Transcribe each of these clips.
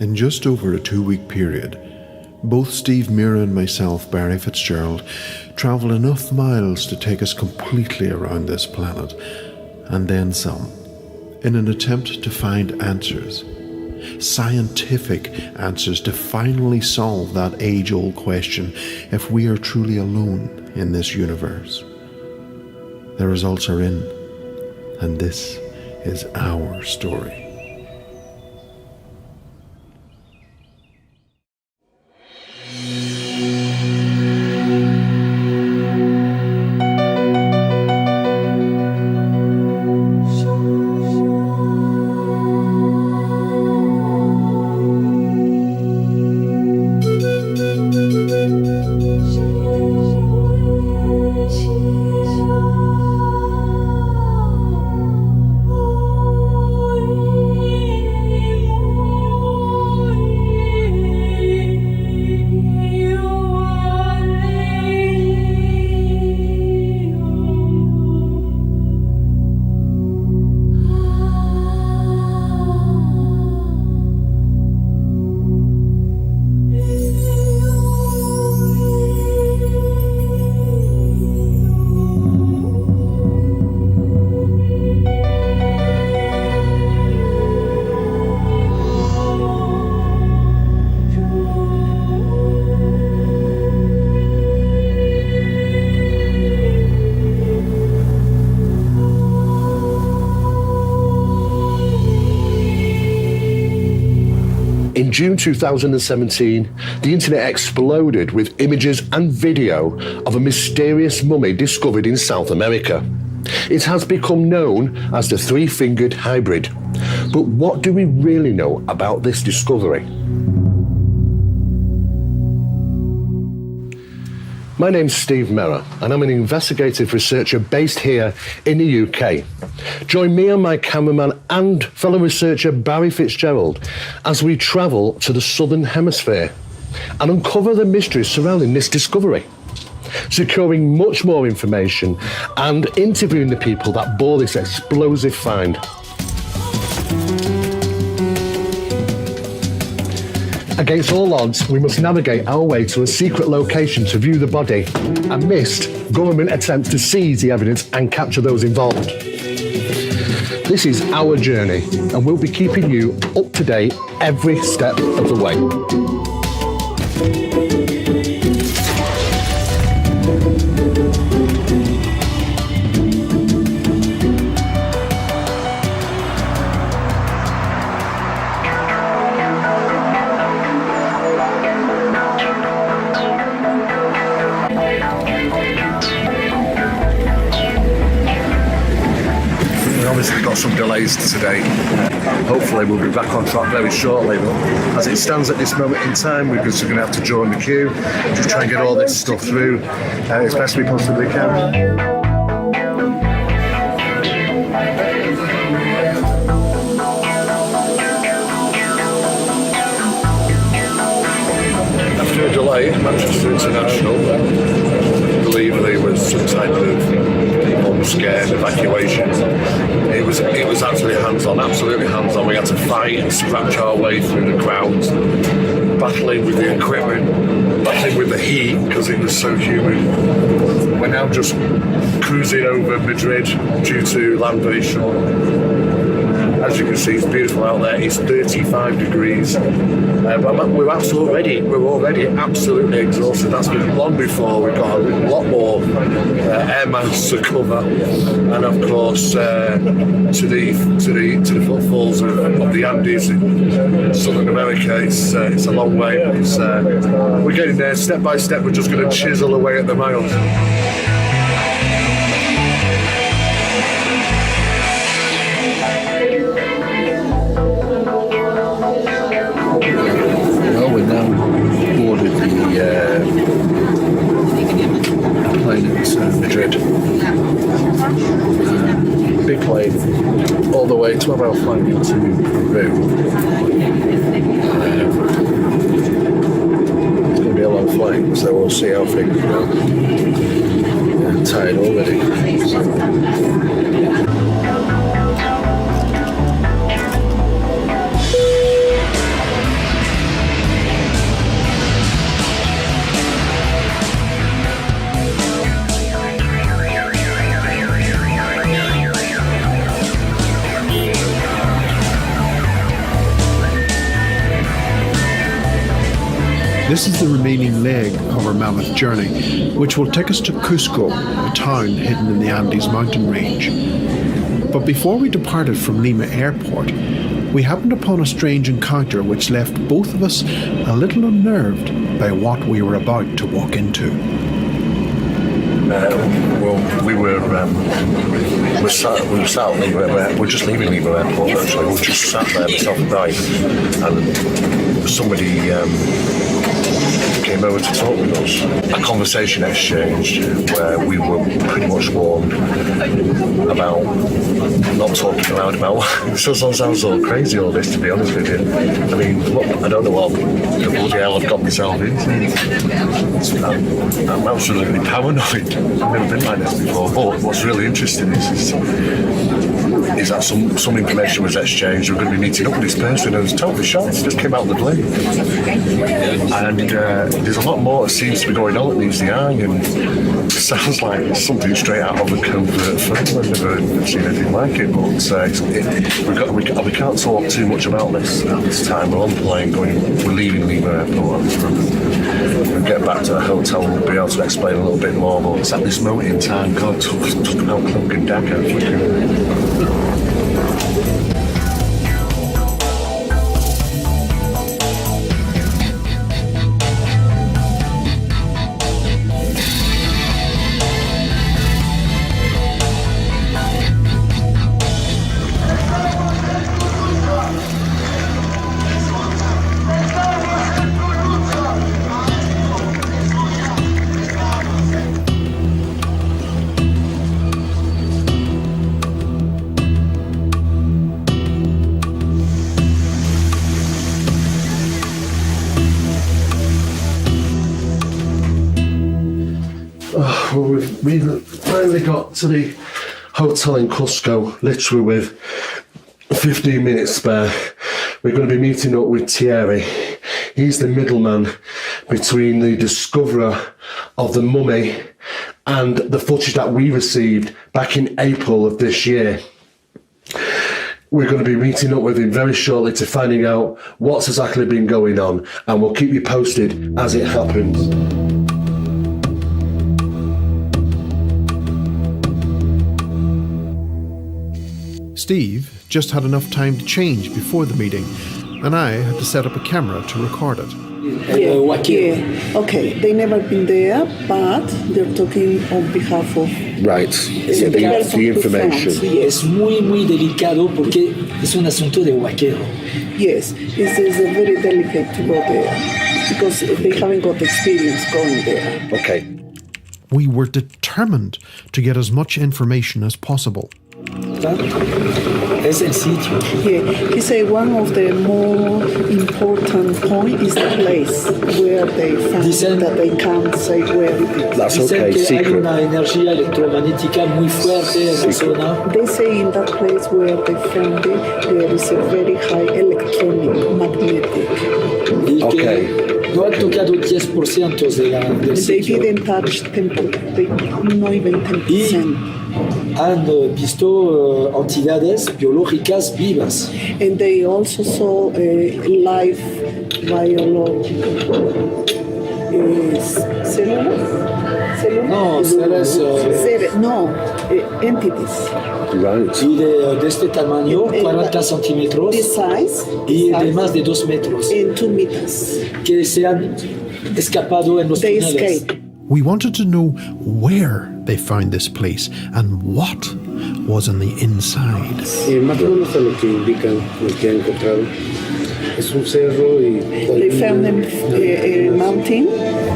In just over a 2-week period, both Steve Mira and myself, Barry Fitzgerald, travelled enough miles to take us completely around this planet, and then some, in an attempt to find answers. Scientific answers to finally solve that age-old question if we are truly alone in this universe. The results are in, and this is our story. In June 2017, the internet exploded with images and video of a mysterious mummy discovered in South America. It has become known as the three-fingered hybrid. But what do we really know about this discovery? My name's Steve Mera, and I'm an investigative researcher based here in the UK. Join me and my cameraman and fellow researcher Barry Fitzgerald as we travel to the Southern Hemisphere and uncover the mysteries surrounding this discovery, securing much more information and interviewing the people that bore this explosive find. Against all odds, we must navigate our way to a secret location to view the body amidst government attempts to seize the evidence and capture those involved. This is our journey, and we'll be keeping you up to date every step of the way. Obviously got some delays today. Hopefully we'll be back on track very shortly, but as it stands at this moment in time, we're just going to have to join the queue, just try and get all this stuff through as best we possibly can. After a delay at Manchester International, I believe there was some type of scared evacuation. It was actually hands-on, absolutely hands-on. We had to fight and scratch our way through the crowd, battling with the equipment, battling with the heat because it was so humid. We're now just cruising over Madrid due to land very short. As you can see, it's beautiful out there. It's 35 degrees. But we're already absolutely exhausted. That's been long before. We've got a lot more air mass to cover, and of course to the footfalls of the Andes in Southern America. It's a long way. We're getting there step by step. We're just going to chisel away at the miles. We're now boarded the plane at Madrid. Big plane, all the way, 12-hour flight into Peru. It's going to be a long flight, so we'll see how things go. I'm tired already. This is the remaining leg of our mammoth journey, which will take us to Cusco, a town hidden in the Andes mountain range. But before we departed from Lima Airport, we happened upon a strange encounter which left both of us a little unnerved by what we were about to walk into. We sat at Lima Airport. We're just leaving Lima Airport actually. We just sat there, myself and Brian, and somebody came over to talk with us. A conversation exchanged where we were pretty much warned about not talking aloud about. It sounds so crazy all this, to be honest with you. I mean, look, I don't know what the bloody hell I've got myself into. I'm absolutely paranoid. I've never been like this before. But what's really interesting is that some information was exchanged. We're going to be meeting up with this person. I was totally shocked. It just came out of the blue. And there's a lot more that seems to be going on that meets the eye, and it sounds like something straight out of a covert film. I've never seen anything like it, but we can't talk too much about this at this time. We're on the plane we're leaving Lima Airport. We'll get back to the hotel, we'll be able to explain a little bit more, but it's at this moment in time, God, talk about cloak and dagger. Well, we finally got to the hotel in Cusco, literally with 15 minutes spare. We're going to be meeting up with Thierry. He's the middleman between the discoverer of the mummy and the footage that we received back in April of this year. We're going to be meeting up with him very shortly to finding out what's exactly been going on, and we'll keep you posted as it happens. Steve just had enough time to change before the meeting, and I had to set up a camera to record it. Yeah. Okay, they never been there, but they're talking on behalf of... Right, the information. Yes. Es muy delicado porque es un asunto de huaqueo. Yes, it is very delicate to go there because they haven't got experience going there. Okay. We were determined to get as much information as possible. Es el sitio. Yeah, he said one of the more important points is the place where they found that they can't say where it is. That's Dicen okay, que secret. hay una energía electromagnética muy fuerte en la zona. They say in that place where they found it, there is a very high electronic magnetic. Y que Okay. no han tocado 10% del They sitio. didn't touch 10%, not even 10%. Han visto entidades biológicas vivas. And they also saw live biological entities. Right. Y de este tamaño, 40 centímetros, This size, y de más de 2 metros, and 2 meters. que se han escapado en los They túneles. escaped. We wanted to know where they found this place and what was on the inside. Más o menos a lo que indican, lo que han encontrado. Es un cerro y... They found them a mountain,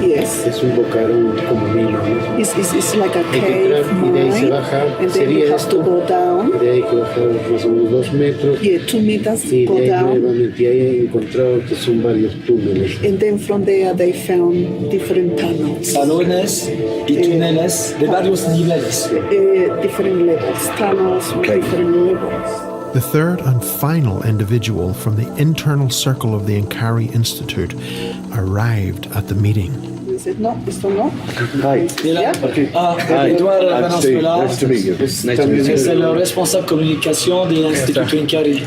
yes. Es un bocarón como vino, ¿no? It's like a Hay que cave entrar y de ahí se mine, baja, and then you sería have to esto. go down. De ahí que bajar más o menos 2 metros. Yeah, 2 meters, Y go de ahí down. nuevamente ahí han encontrado que son varios túneles. And then from there they found different tunnels. Salones y túneles de varios niveles. Different levels, tunnels with different levels. The third and final individual from the internal circle of the Inkari Institute arrived at the meeting. He said, no, esto no. Hi. Yeah. Edouard I'm Steve. Valenzuela Nice to meet you. es el responsable comunicación del Instituto Inkari.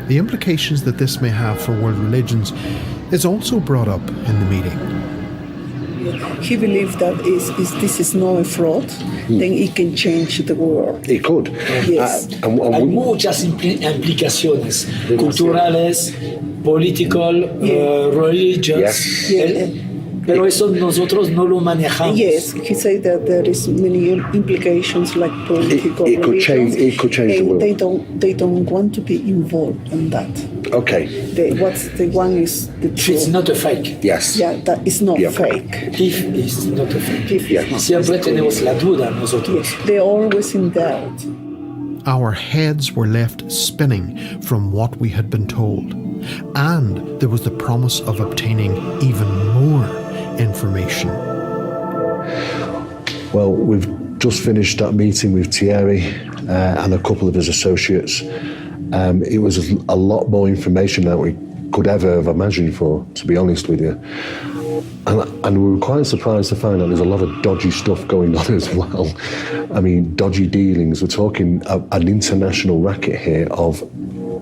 The implications that this may have for world religions is also brought up in the meeting. He believes that this is not a fraud, then it can change the world. It could. Yes. Hay muchas implicaciones culturales, political, religious. Yes. Pero eso nosotros no lo manejamos. Yes, he said that there is many implications like political. It could change. It could change the and world. They don't want to be involved in that. Okay. What's the one is the If truth. it's not a fake. Yes. Yeah, that is not Yeah. fake. If it's not a fake. If it's not. Siempre tenemos la duda nosotros. Yes, they're always in doubt. Our heads were left spinning from what we had been told, and there was the promise of obtaining even more information. Well, we've just finished that meeting with Thierry and a couple of his associates. It was a lot more information than we could ever have imagined for, to be honest with you. And we were quite surprised to find out there's a lot of dodgy stuff going on as well. I mean, dodgy dealings. We're talking an international racket here of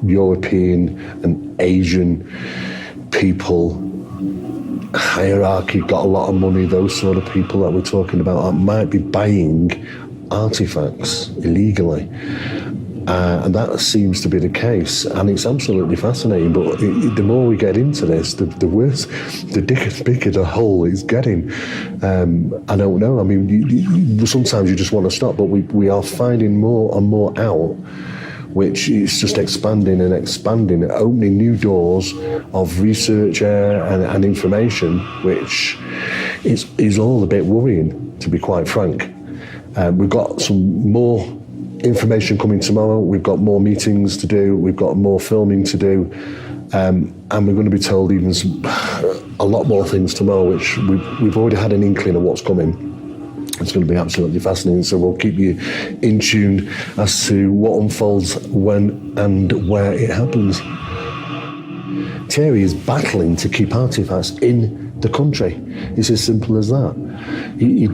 European and Asian people, hierarchy, got a lot of money, those sort of people that we're talking about that might be buying artifacts illegally. And that seems to be the case, and it's absolutely fascinating. But the more we get into this, the worse, the bigger the hole is getting. I don't know. I mean, sometimes you just want to stop, but we are finding more and more out, which is just expanding and expanding, opening new doors of research and information, which is all a bit worrying, to be quite frank. We've got some more information coming tomorrow. We've got more meetings to do. We've got more filming to do. And we're going to be told even a lot more things tomorrow, which we've already had an inkling of what's coming. It's going to be absolutely fascinating. So we'll keep you in tune as to what unfolds when and where it happens. Thierry is battling to keep artifacts in the country. It's as simple as that. He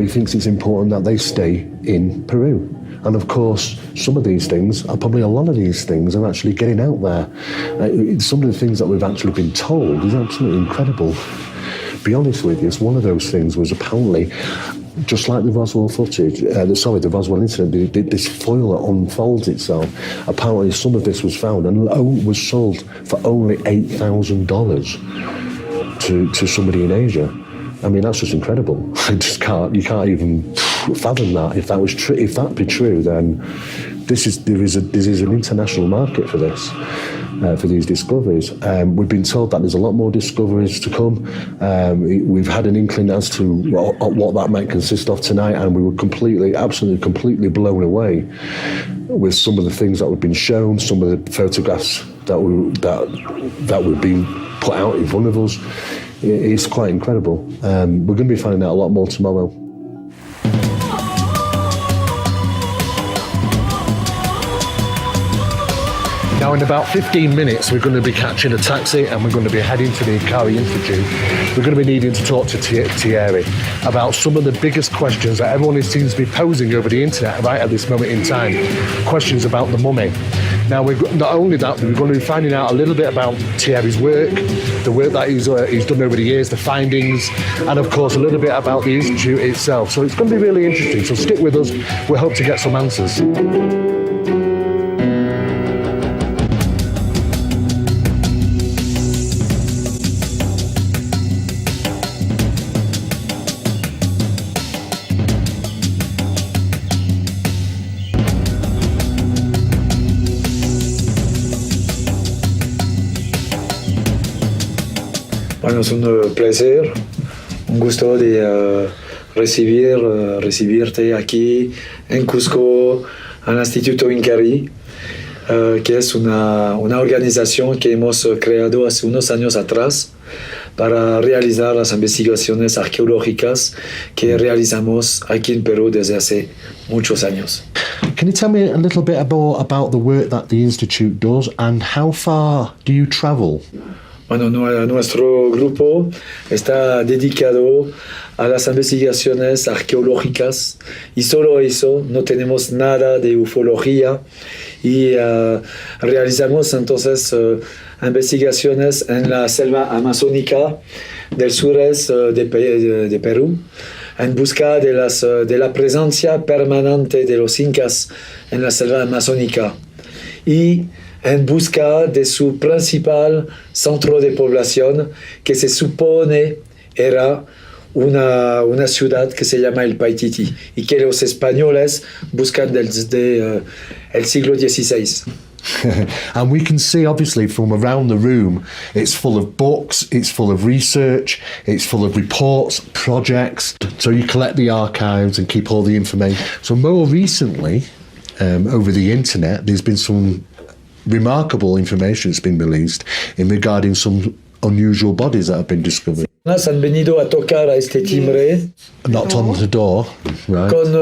thinks it's important that they stay in Peru. And of course, some of these things, probably a lot of these things, are actually getting out there. Some of the things that we've actually been told is absolutely incredible. Be honest with you, one of those things was apparently, just like the Roswell footage, the Roswell incident, this foil that unfolds itself. Apparently, some of this was found and was sold for only $8,000 to somebody in Asia. I mean, that's just incredible. You can't even fathom that. If that was true, if that be true, then there is an international market for this, for these discoveries. We've been told that there's a lot more discoveries to come. We've had an inkling as to what that might consist of tonight, and we were absolutely completely blown away with some of the things that we've been shown, some of the photographs that were being put out in front of us. It's quite incredible. We're going to be finding out a lot more tomorrow. Now, in about 15 minutes, we're going to be catching a taxi and we're going to be heading to the Ikari Institute. We're going to be needing to talk to Thierry about some of the biggest questions that everyone seems to be posing over the internet right at this moment in time. Questions about the mummy. Now, not only that, we're going to be finding out a little bit about Thierry's work, the work that he's done over the years, the findings, and of course a little bit about the Institute itself. So it's going to be really interesting. So stick with us. We hope to get some answers. Bueno, es un placer, un gusto de recibirte aquí en Cusco, al Instituto Incari, que es una organización que hemos creado hace unos años atrás para realizar las investigaciones arqueológicas que realizamos aquí en Perú desde hace muchos años. Can you tell me a little bit more about the work that the Institute does and how far do you travel? Bueno, nuestro grupo está dedicado a las investigaciones arqueológicas y solo eso, no tenemos nada de ufología y realizamos entonces investigaciones en la selva amazónica del sureste de Perú en busca de la presencia permanente de los incas en la selva amazónica y en busca de su principal centro de población, que se supone era una ciudad que se llama el Paititi y que los españoles buscan desde el siglo XVI. And we can see, obviously, from around the room, it's full of books, it's full of research, it's full of reports, projects. So you collect the archives and keep all the information. So more recently, over the internet, there's been some remarkable information that's been released in regarding some unusual bodies that have been discovered. Han venido a tocar a este timbre Knocked on the door, right? con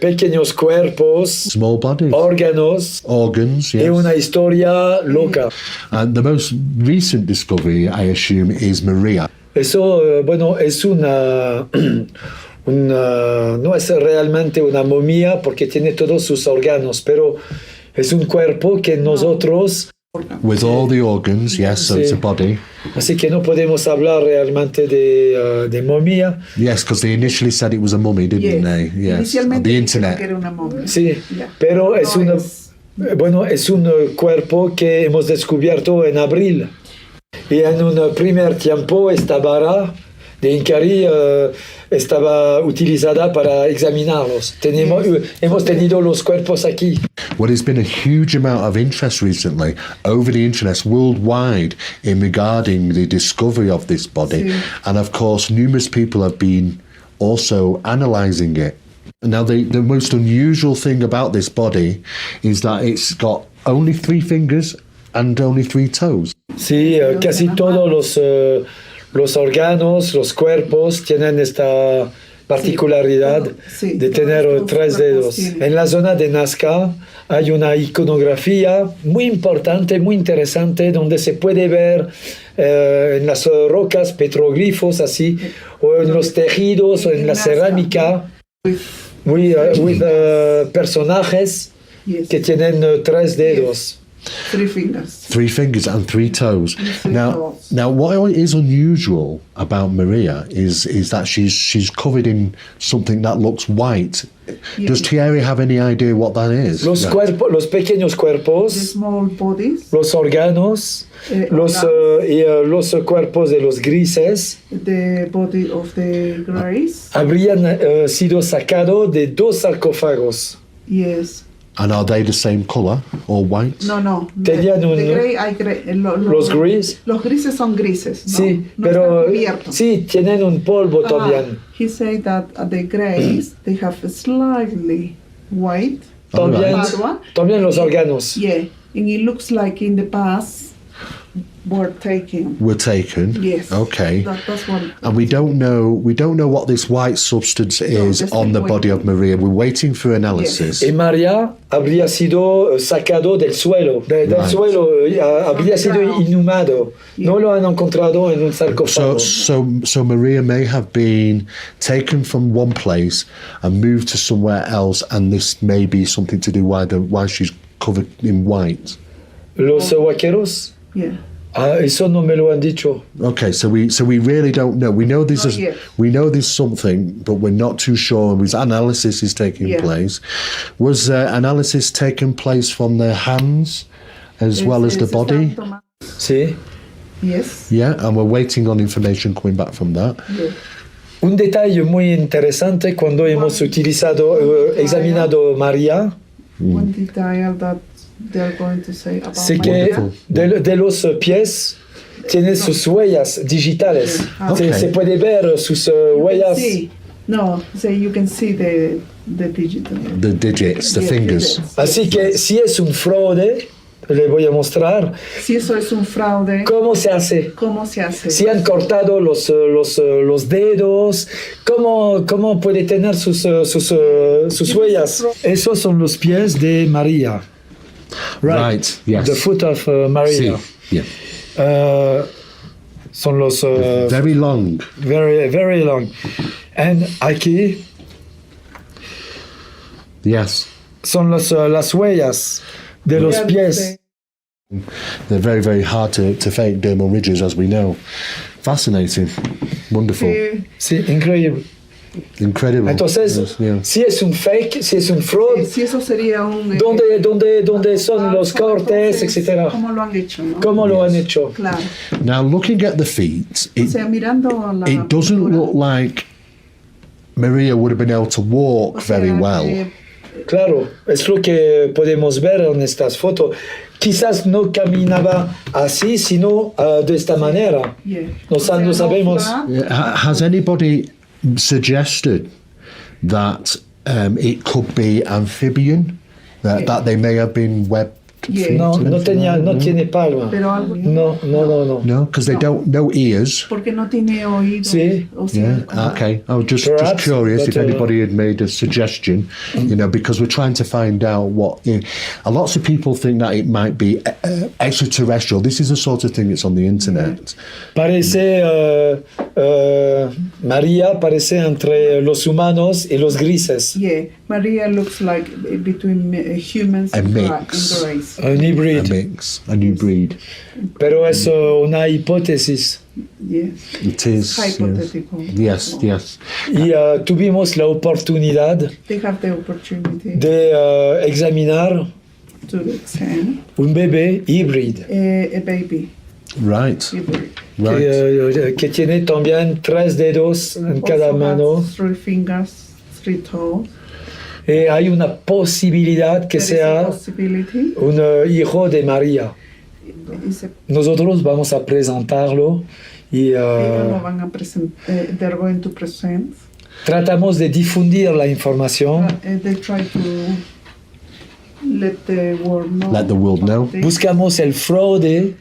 pequeños cuerpos, Small bodies. órganos Organs, y yes. una historia loca. And the most recent discovery, I assume, is Maria. Eso, bueno, es no es realmente una momia porque tiene todos sus órganos, pero es un cuerpo que nosotros, With all the organs, yes, so it's a Sí. body. así que no podemos hablar realmente de momia. Yes, because they initially said it was a mummy, didn't they? Yes, on Inicialmente the dijeron internet. que era una momia. Sí, Ya. pero es No una, bueno, es un cuerpo que hemos descubierto en abril. Y en un primer tiempo esta vara de Incari estaba utilizada para examinarlos. Hemos tenido los cuerpos aquí. Well, there's been a huge amount of interest recently over the internet worldwide in regarding the discovery of this body. Sí. And of course, numerous people have been also analysing it. Now, the most unusual thing about this body is that it's got only 3 fingers and only 3 toes. Sí, casi todos los órganos, los cuerpos tienen esta particularidad Sí, de todos tener los 3 cuerpos dedos. tienen. En la zona de Nazca hay una iconografía muy importante, muy interesante, donde se puede ver en las rocas petroglifos así, o en los tejidos, o en la Nazca. cerámica, muy personajes Yes. que tienen 3 dedos. 3 fingers. 3 fingers and 3 toes. three Now, toes. now, what is unusual about Maria is that she's covered in something that looks white. Does Thierry have any idea what that is? Los pequeños The cuerpos, small bodies, los órganos, los cuerpos de los grises the body of the grace. habrían sido sacados de 2 sarcófagos. Yes. And are they the same color or white? No. Tenían un- The gray, hay Los gris. Los grises son grises, ¿no? Sí, No pero están cubiertos. sí, tienen un polvo Ah, también. he said that the grays, they have a slightly white. También, That one? también los órganos. Yeah, and it looks like in the past were taken. Were taken. Yes. Okay. That's what. And we don't know what this white substance is that's on the the body white. of Maria. We're waiting for analysis. Y María habría sido sacado del suelo, del Right. suelo, habría sido inhumado. No lo han encontrado en un sarcófago. So Maria may have been taken from one place and moved to somewhere else, and this may be something to do why she's covered in white. Los vaqueros, Yeah. eso no me lo han dicho. Okay, so we really don't know. We know Not yet. we know there's something, but we're not too sure. Analysis is taking Yeah. place. Was analysis taking place from the hands as well as the It's body? están Sí. Yes. Yeah, and we're waiting on information coming back from that. Yeah. Un detalle muy interesante cuando hemos examinado María, One detail that they're going to say about c'est que Wonderful. de los pies tiene sus huellas digitales. Okay. Se puede ver sus huellas. See, no, so you can see the digital. The digits, the Yeah, fingers. digits. Así que si es un fraude, le voy a mostrar Si eso es un fraude, cómo se hace. ¿cómo se hace? Si han cortado los dedos, ¿cómo puede tener sus huellas? Esos son los pies de María. Right, yes. The foot of Maria. Sí, yeah. Son los Very long. very, very long. And aquí Yes. son las huellas de los Yeah, pies. They're very, very hard to fake dermal ridges, as we know. Fascinating. Wonderful. Sí, increíble. Incredible. Entonces, Yes, yeah. si es un fake, si es un fraud, Si eso sería un... ¿dónde son los cortes, etcétera? ¿Cómo lo han hecho? ¿No? ¿Cómo lo han hecho? Claro. Now, looking at the feet, O sea, mirando la it doesn't pintura, look like Maria would have been able to walk o sea, very well. Claro, es lo que podemos ver en estas fotos. Quizás no caminaba así, sino de esta manera. Yeah. No, O sea, no sabemos. flat. Has anybody suggested that it could be amphibian? That they may have been webbed? Yeah. feet No, and no everything like that? tiene palma. Pero algo... No. No, because they don't, no ears. Porque no tiene oídos. Sí. O sea, Yeah, okay. I was just Perhaps, curious but, if anybody had made a suggestion, because we're trying to find out what. Lots of people think that it might be extraterrestrial. This is the sort of thing that's on the internet. Parece, María parece entre los humanos y los grises. Yeah, Maria looks like between humans A and mix. grays. Un A híbrido. mix, a new breed. Pero es una hipótesis. Yeah. It is. Hypothetical. Yes, yes. Y tuvimos la oportunidad They have the opportunity de examinar to examine un bebé híbrido a baby. Right, Hybrid. right. que tiene también 3 dedos en cada Also mano. has 3 fingers, 3 toes. Y hay una posibilidad que There is a sea possibility. un hijo de María. Is a- Nosotros vamos a presentarlo y Ellos lo van a presentar. They're going to present. tratamos de difundir la información. They try to let the world know. Let the world know. about this. Buscamos el fraude,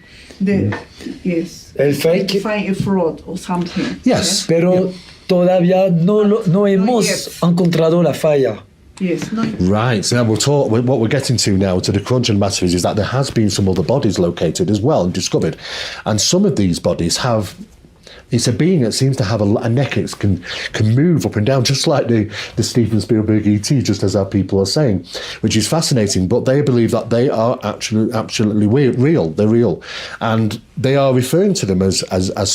Yes. el fake, Find a fraud or something. Yes. pero todavía no hemos yet. encontrado la falla. Yes. No. Right. So now we'll talk. What we're getting to now, to the crunch and matter is that there has been some other bodies located as well and discovered, and some of these bodies have. It's a being that seems to have a neck that can move up and down, just like the Steven Spielberg E.T., just as our people are saying, which is fascinating. But they believe that they are absolutely real. They're real, and they are referring to them as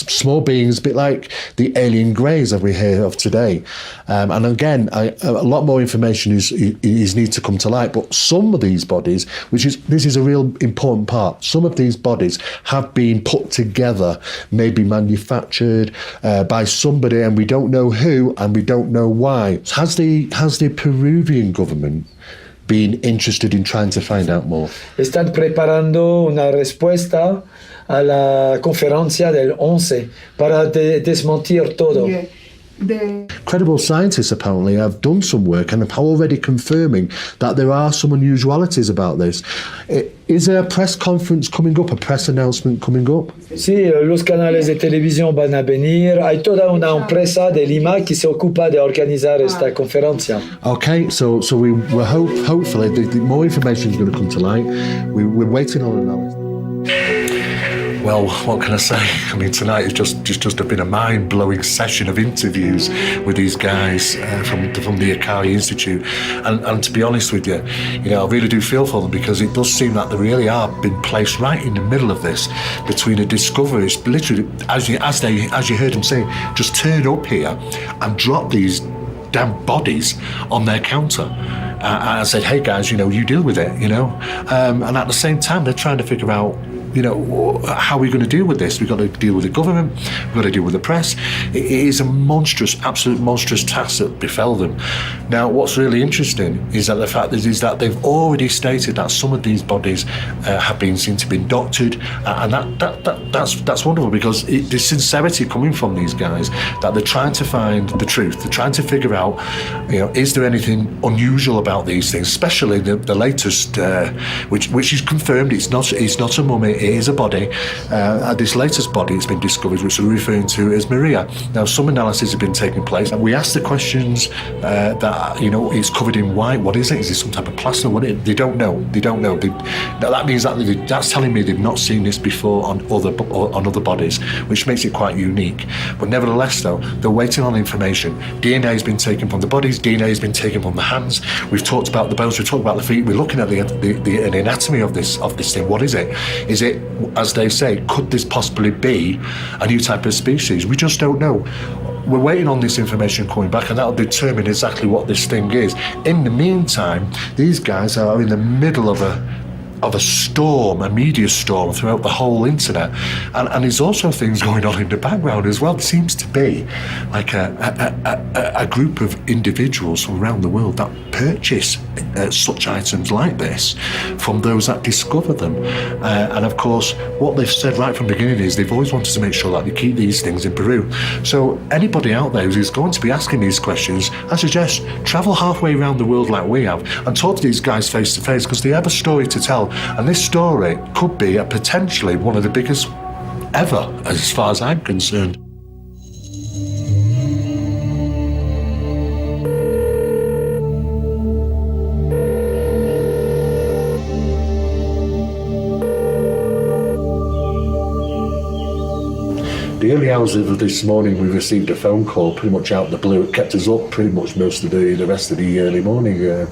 small beings, a bit like the alien greys that we hear of today. And again, a lot more information is need to come to light. But some of these bodies, this is a real important part. Some of these bodies have been put together, maybe manufactured by somebody, and we don't know who, and we don't know why. Has the Peruvian government been interested in trying to find out more? Están preparando una respuesta a la conferencia del 11 para desmentir todo. Yeah. The Credible scientists apparently have done some work and are already confirming that there are some unusualities about this. Is there a press conference coming up, a press announcement coming up? Sí, los canales de televisión van a venir. Hay toda una empresa de Lima que se ocupa de organizar esta conferencia. Okay, so we hopefully the more information is going to come to light. We're waiting on analysis. Well, what can I say? I mean, tonight has just been a mind-blowing session of interviews with these guys from the Akari Institute, and to be honest with you, I really do feel for them, because it does seem that they really are being placed right in the middle of this, between a discovery. It's literally, as you heard them say, just turn up here and drop these damn bodies on their counter. I said, hey guys, you deal with it, and at the same time they're trying to figure out, how are we going to deal with this? We've got to deal with the government, we've got to deal with the press. It is a absolute monstrous task that befell them. Now, what's really interesting is that the fact is that they've already stated that some of these bodies have been seen to be doctored, and that's wonderful, because the sincerity coming from these guys, that they're trying to find the truth, they're trying to figure out, is there anything unusual about these things, especially the latest, which is confirmed. It's not a mummy. it is a body. This latest body that's been discovered, which we're referring to as Maria. Now, some analysis have been taking place, and we asked the questions that, it's covered in white. What is it? Is it some type of plaster? What is it? They don't know. That means that's telling me they've not seen this before on other bodies, which makes it quite unique. But nevertheless, though, they're waiting on information. DNA has been taken from the bodies. DNA has been taken from the hands. We've talked about the bones. We've talked about the feet. We're looking at the anatomy of this thing. What is it? Is it, as they say, could this possibly be a new type of species? We just don't know. We're waiting on this information coming back, and that'll determine exactly what this thing is. In the meantime, these guys are in the middle of a storm, a media storm throughout the whole internet, and there's also things going on in the background as well. There seems to be like a group of individuals from around the world that purchase such items like this from those that discover them, and of course what they've said right from the beginning is they've always wanted to make sure that they keep these things in Peru. So anybody out there who's going to be asking these questions, I suggest travel halfway around the world like we have and talk to these guys face to face, because they have a story to tell. And this story could be potentially one of the biggest ever, as far as I'm concerned. The early hours of this morning, we received a phone call pretty much out of the blue. It kept us up pretty much most of the rest of the early morning.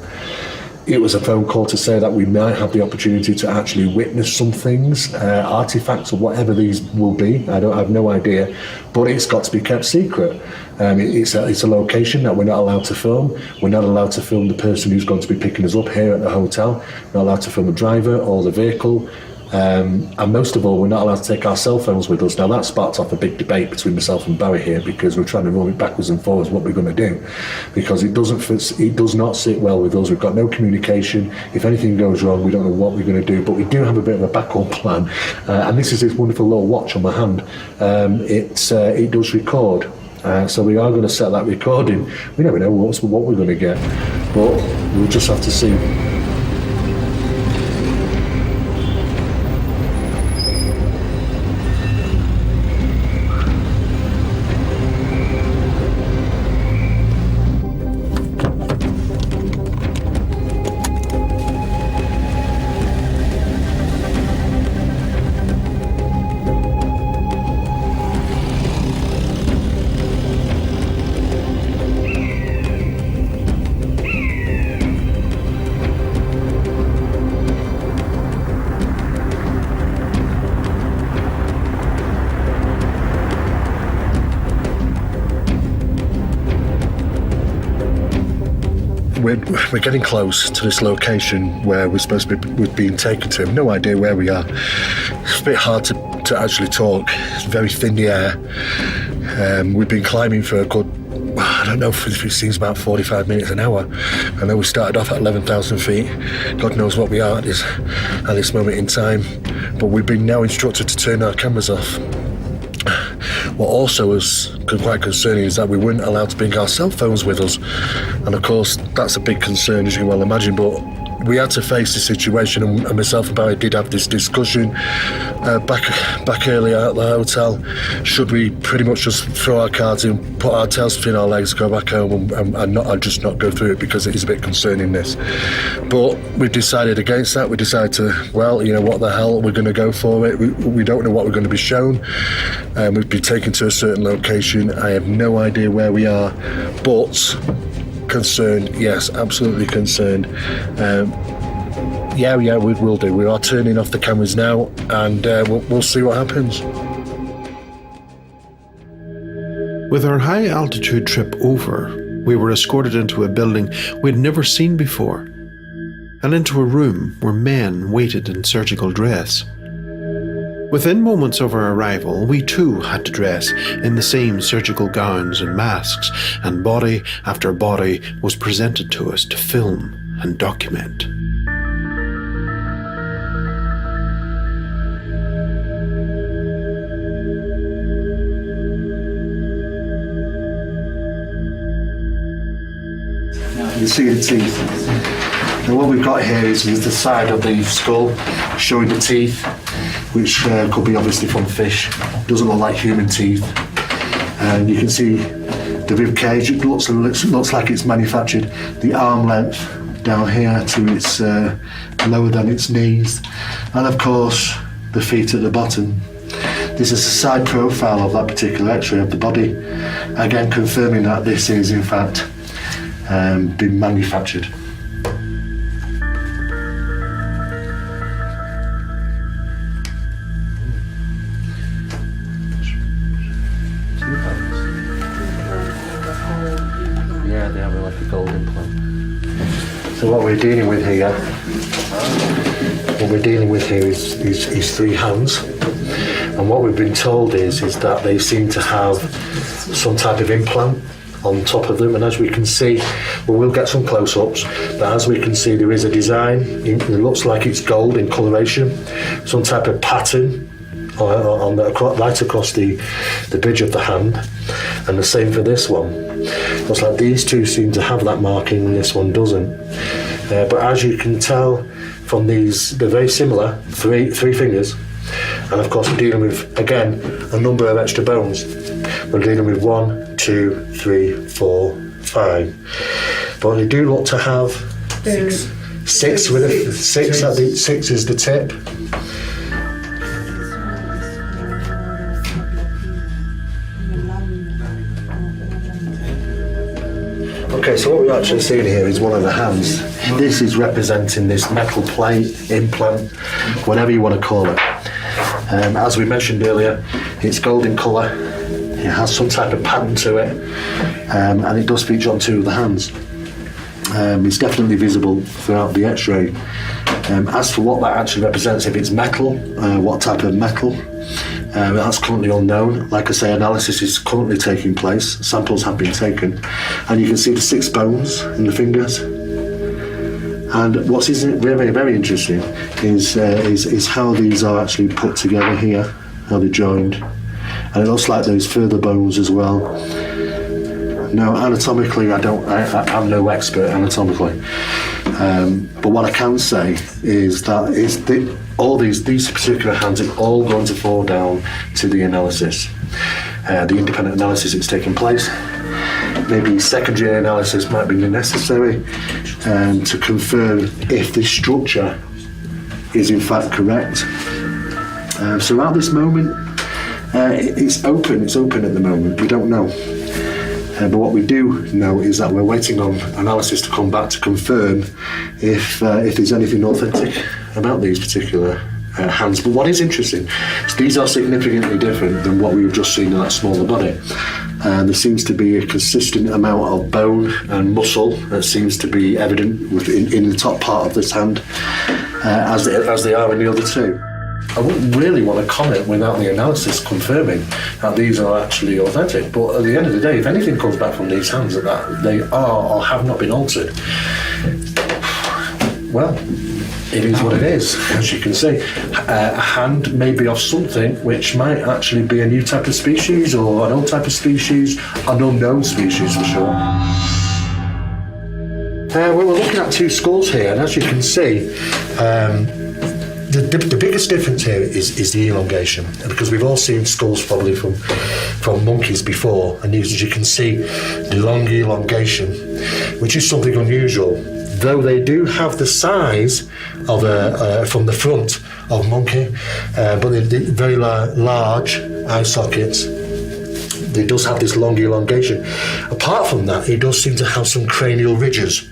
It was a phone call to say that we might have the opportunity to actually witness some things, artifacts or whatever these will be. I have no idea, but it's got to be kept secret. It's a location that we're not allowed to film. We're not allowed to film the person who's going to be picking us up here at the hotel. We're not allowed to film the driver or the vehicle. And most of all, we're not allowed to take our cell phones with us. Now that sparked off a big debate between myself and Barry here, because we're trying to roll it backwards and forwards what we're going to do, because it does not sit well with us. We've got no communication. If anything goes wrong, we don't know what we're going to do, but we do have a bit of a backup plan. And this is this wonderful little watch on my hand. It does record. So we are going to set that recording. We never know what we're going to get, but we'll just have to see. We're getting close to this location where we're supposed to be being taken to. No idea where we are. It's a bit hard to actually talk. It's very thin, the air. We've been climbing for a good, I don't know if it seems about 45 minutes an hour. I know we started off at 11,000 feet. God knows what we are at this moment in time. But we've been now instructed to turn our cameras off. What also was quite concerning is that we weren't allowed to bring our cell phones with us, and of course that's a big concern, as you can well imagine. But we had to face the situation, and myself and Barry did have this discussion back earlier at the hotel. Should we pretty much just throw our cards in, put our tails between our legs, go back home and just not go through it, because it is a bit concerning, this. But we decided against that. We decided to, well, what the hell, we're going to go for it. We don't know what we're going to be shown. We've been taken to a certain location. I have no idea where we are, but concerned, yes, absolutely concerned. We will do. We are turning off the cameras now, and we'll see what happens. With our high altitude trip over, we were escorted into a building we'd never seen before, and into a room where men waited in surgical dress. Within moments of our arrival, we too had to dress in the same surgical gowns and masks, and body after body was presented to us to film and document. You see the teeth. And what we've got here is the side of the skull showing the teeth. which could be obviously from fish. Doesn't look like human teeth. And you can see the rib cage. It looks like it's manufactured. The arm length down here to its lower than its knees, and of course the feet at the bottom. This is a side profile of that particular X-ray of the body, again confirming that this is in fact been manufactured. Yeah, they have like a gold implant. So what we're dealing with here, is three hands, and what we've been told is that they seem to have some type of implant on top of them, and as we can see, we'll get some close-ups, but as we can see there is a design. It looks like it's gold in coloration, some type of pattern right across the bridge of the hand, and the same for this one. Looks like these two seem to have that marking and this one doesn't. But as you can tell from these, they're very similar, three fingers, and of course we're dealing with, again, a number of extra bones. We're dealing with 1, 2, 3, 4, 5. But they do look to have six with it. Six is the tip. Okay, so what we're actually seeing here is one of the hands. This is representing this metal plate, implant, whatever you want to call it. As we mentioned earlier, it's gold in colour, it has some type of pattern to it, and it does feature on two of the hands. It's definitely visible throughout the X-ray. As for what that actually represents, if it's metal, what type of metal, that's currently unknown. Like I say, analysis is currently taking place. Samples have been taken, and you can see the 6 bones in the fingers. And what's very, very interesting is how these are actually put together here, how they're joined, and it looks like there's further bones as well. Now, anatomically, I'm no expert anatomically, but what I can say is that all these particular hands are all going to fall down to the analysis, the independent analysis that's taking place. Maybe secondary analysis might be necessary to confirm if the structure is in fact correct. So at this moment, it's open at the moment. We don't know. But what we do know is that we're waiting on analysis to come back to confirm if there's anything authentic about these particular hands. But what is interesting is these are significantly different than what we've just seen in that smaller body. There seems to be a consistent amount of bone and muscle that seems to be evident in the top part of this hand, as they are in the other two. I wouldn't really want to comment without the analysis confirming that these are actually authentic, but at the end of the day, if anything comes back from these hands that they are or have not been altered, well, it is what it is. As you can see, a hand may be of something which might actually be a new type of species or an old type of species, an unknown species for sure. We're looking at 2 skulls here, and as you can see, the biggest difference here is the elongation, because we've all seen skulls probably from monkeys before, and as you can see, the long elongation, which is something unusual. Though they do have the size of from the front of monkey, but they're very large eye sockets. It does have this long elongation. Apart from that, it does seem to have some cranial ridges.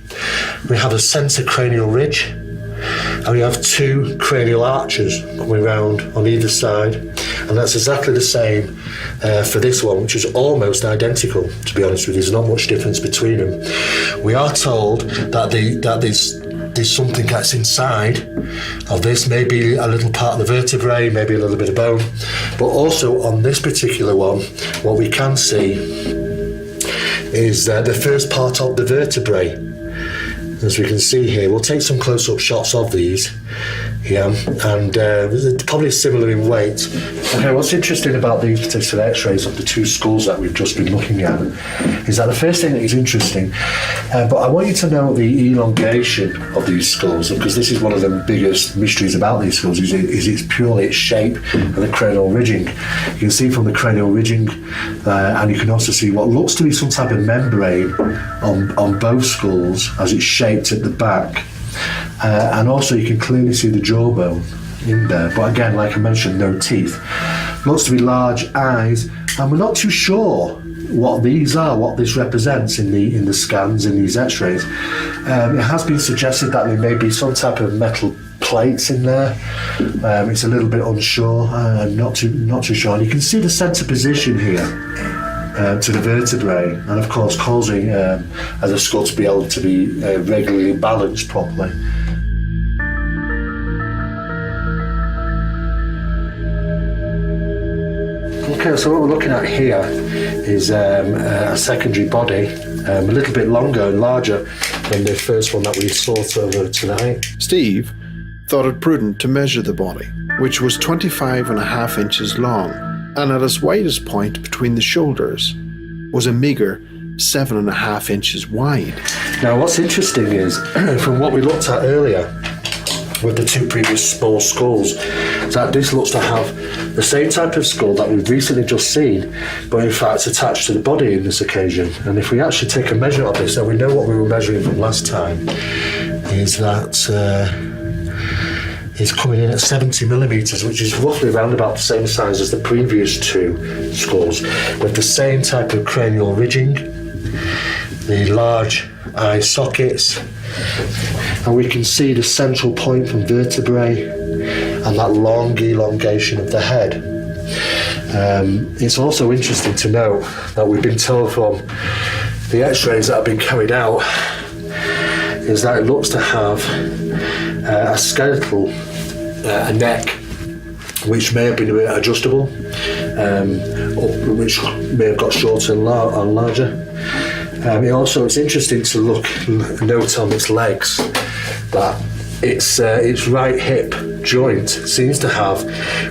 We have a centre cranial ridge, and we have 2 cranial arches coming round on either side, and that's exactly the same for this one, which is almost identical, to be honest with you. There's not much difference between them. We are told that there's something that's inside of this, maybe a little part of the vertebrae, maybe a little bit of bone, but also on this particular one, what we can see is the first part of the vertebrae. As we can see here, we'll take some close-up shots of these. Yeah, and probably similar in weight. Okay, what's interesting about these particular x-rays of the two skulls that we've just been looking at is that the first thing that is interesting, but I want you to know the elongation of these skulls, because this is one of the biggest mysteries about these skulls, is it's purely its shape and the cranial ridging. You can see from the cranial ridging, and you can also see what looks to be some type of membrane on both skulls as it's shaped at the back. And also you can clearly see the jawbone in there, but again, like I mentioned, no teeth. Looks to be large eyes, and we're not too sure what these are, what this represents in the scans, in these x-rays. It has been suggested that there may be some type of metal plates in there. It's a little bit unsure, not too sure. And you can see the centre position here to the vertebrae, and of course causing the skull to be able to be regularly balanced properly. Okay, so what we're looking at here is a secondary body, a little bit longer and larger than the first one that we saw over tonight. Steve thought it prudent to measure the body, which was 25.5 inches long, and at its widest point between the shoulders was a meagre 7.5 inches wide. Now what's interesting is, from what we looked at earlier with the two previous small skulls, that this looks to have the same type of skull that we've recently just seen, but in fact attached to the body in this occasion. And if we actually take a measure of this, and we know what we were measuring from last time, is that is coming in at 70 millimetres, which is roughly around about the same size as the previous two skulls, with the same type of cranial ridging, the large eye sockets, and we can see the central point from vertebrae and that long elongation of the head. It's also interesting to note that we've been told from the x-rays that have been carried out is that it looks to have a skeletal, a neck, which may have been a bit adjustable, or which may have got shorter and larger. It's interesting to note on its legs that its right hip joint seems to have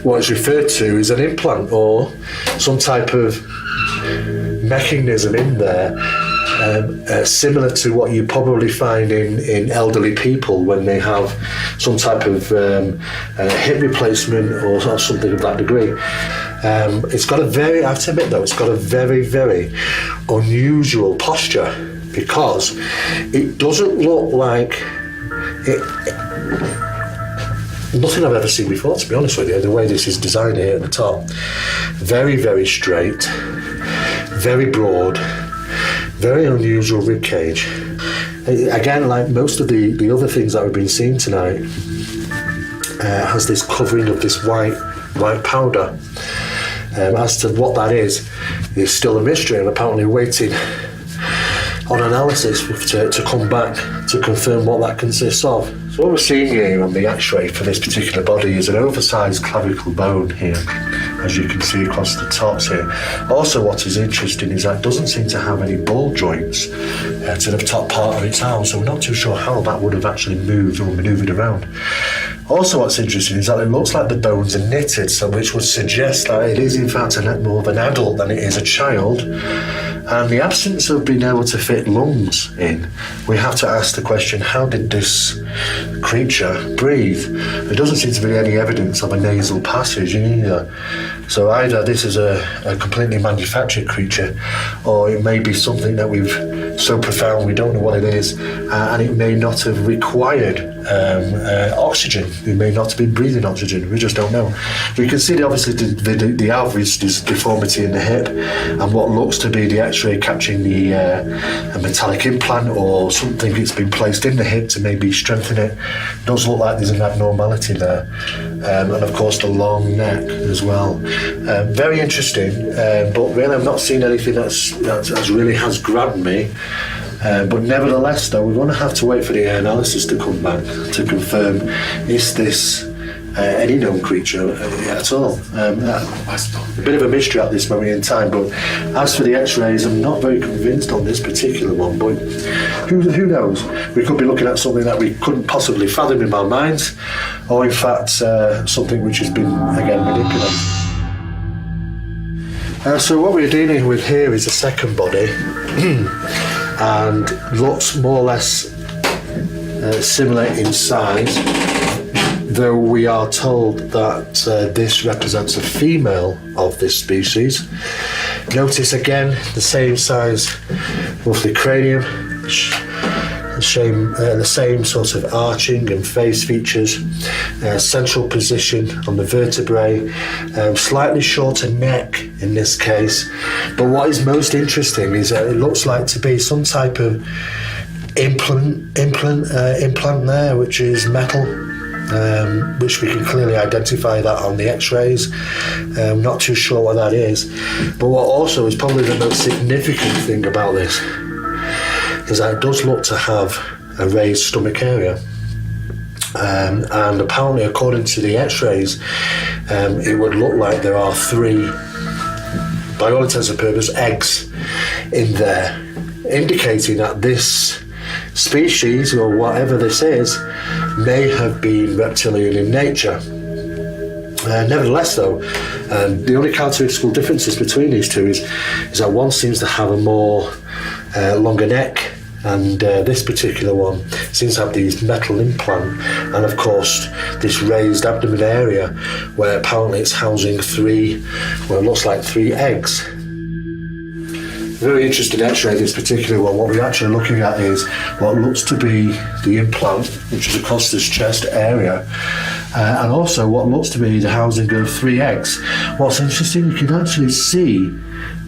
what is referred to as an implant or some type of mechanism in there, similar to what you probably find in elderly people when they have some type of hip replacement or something of that degree. It's got I have to admit though, it's got a very, very unusual posture, because it doesn't look like nothing I've ever seen before, to be honest with you, the way this is designed here at the top. Very, very straight, very broad, very unusual rib cage. Again, like most of the other things that we've been seeing tonight, has this covering of this white powder. As to what that is still a mystery, and apparently waiting on analysis to come back to confirm what that consists of. So what we're seeing here on the x-ray for this particular body is an oversized clavicle bone here, as you can see across the tops here. Also, what is interesting is that it doesn't seem to have any ball joints to the top part of its arm, so we're not too sure how that would have actually moved or manoeuvred around. Also, what's interesting is that it looks like the bones are knitted, so which would suggest that it is in fact more of an adult than it is a child. And the absence of being able to fit lungs in, we have to ask the question, how did this creature breathe? There doesn't seem to be any evidence of a nasal passage either. So either this is a completely manufactured creature, or it may be something that we've so profound we don't know what it is, and it may not have required oxygen. It may not have been breathing oxygen. We just don't know. We can see obviously the obvious deformity in the hip, and what looks to be the X-ray capturing a metallic implant or something that's been placed in the hip to maybe strengthen it. It does look like there's an abnormality there, and of course the long neck as well. Very interesting, but really I've not seen anything that's really has grabbed me. But nevertheless, though, we're going to have to wait for the analysis to come back to confirm, is this any known creature at all. A bit of a mystery at this moment in time, but as for the X-rays, I'm not very convinced on this particular one, but who knows? We could be looking at something that we couldn't possibly fathom in our minds, or in fact something which has been, again, manipulated. So what we're dealing with here is a second body, and looks more or less similar in size, though we are told that this represents a female of this species. Notice again the same size, roughly cranium, the same sort of arching and face features, central position on the vertebrae, slightly shorter neck in this case. But what is most interesting is that it looks like to be some type of implant there, which is metal, which we can clearly identify that on the X-rays. Not too sure what that is, but what also is probably the most significant thing about this is that it does look to have a raised stomach area, and apparently, according to the X-rays, it would look like there are 3, by all intents and purposes, eggs in there, indicating that this species, or whatever this is, may have been reptilian in nature. Nevertheless, though, the only characteristical differences between these two is that one seems to have a more longer neck, and this particular one seems to have these metal implant, and of course this raised abdomen area where apparently it's housing 3, well, it looks like 3 eggs. Very interesting X-ray, this particular one. What we're actually looking at is what looks to be the implant, which is across this chest area, and also what looks to be the housing of 3 eggs. What's interesting, you can actually see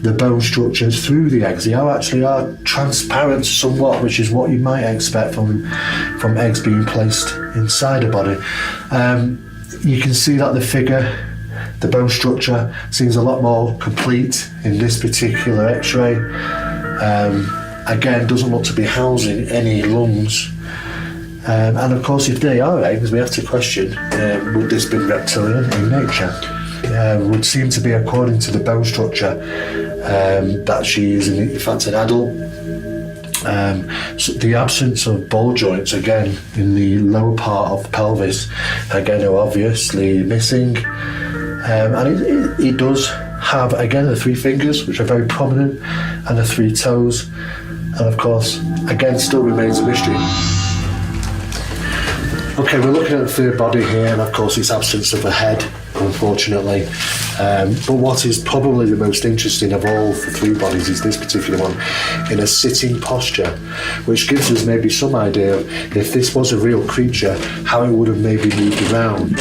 the bone structures through the eggs. They are transparent somewhat, which is what you might expect from eggs being placed inside a body. You can see that the figure, the bone structure, seems a lot more complete in this particular X-ray. Again, doesn't look to be housing any lungs. And of course, if they are eggs, we have to question, would this be reptilian in nature? Would seem to be, according to the bone structure, that she is in fact an adult. So the absence of ball joints, again, in the lower part of the pelvis, again, are obviously missing. And it does have, again, the 3 fingers, which are very prominent, and the 3 toes. And of course, again, still remains a mystery. Okay, we're looking at the third body here, and of course its absence of a head, unfortunately. But what is probably the most interesting of all the 3 bodies is this particular one in a sitting posture, which gives us maybe some idea of, if this was a real creature, how it would have maybe moved around.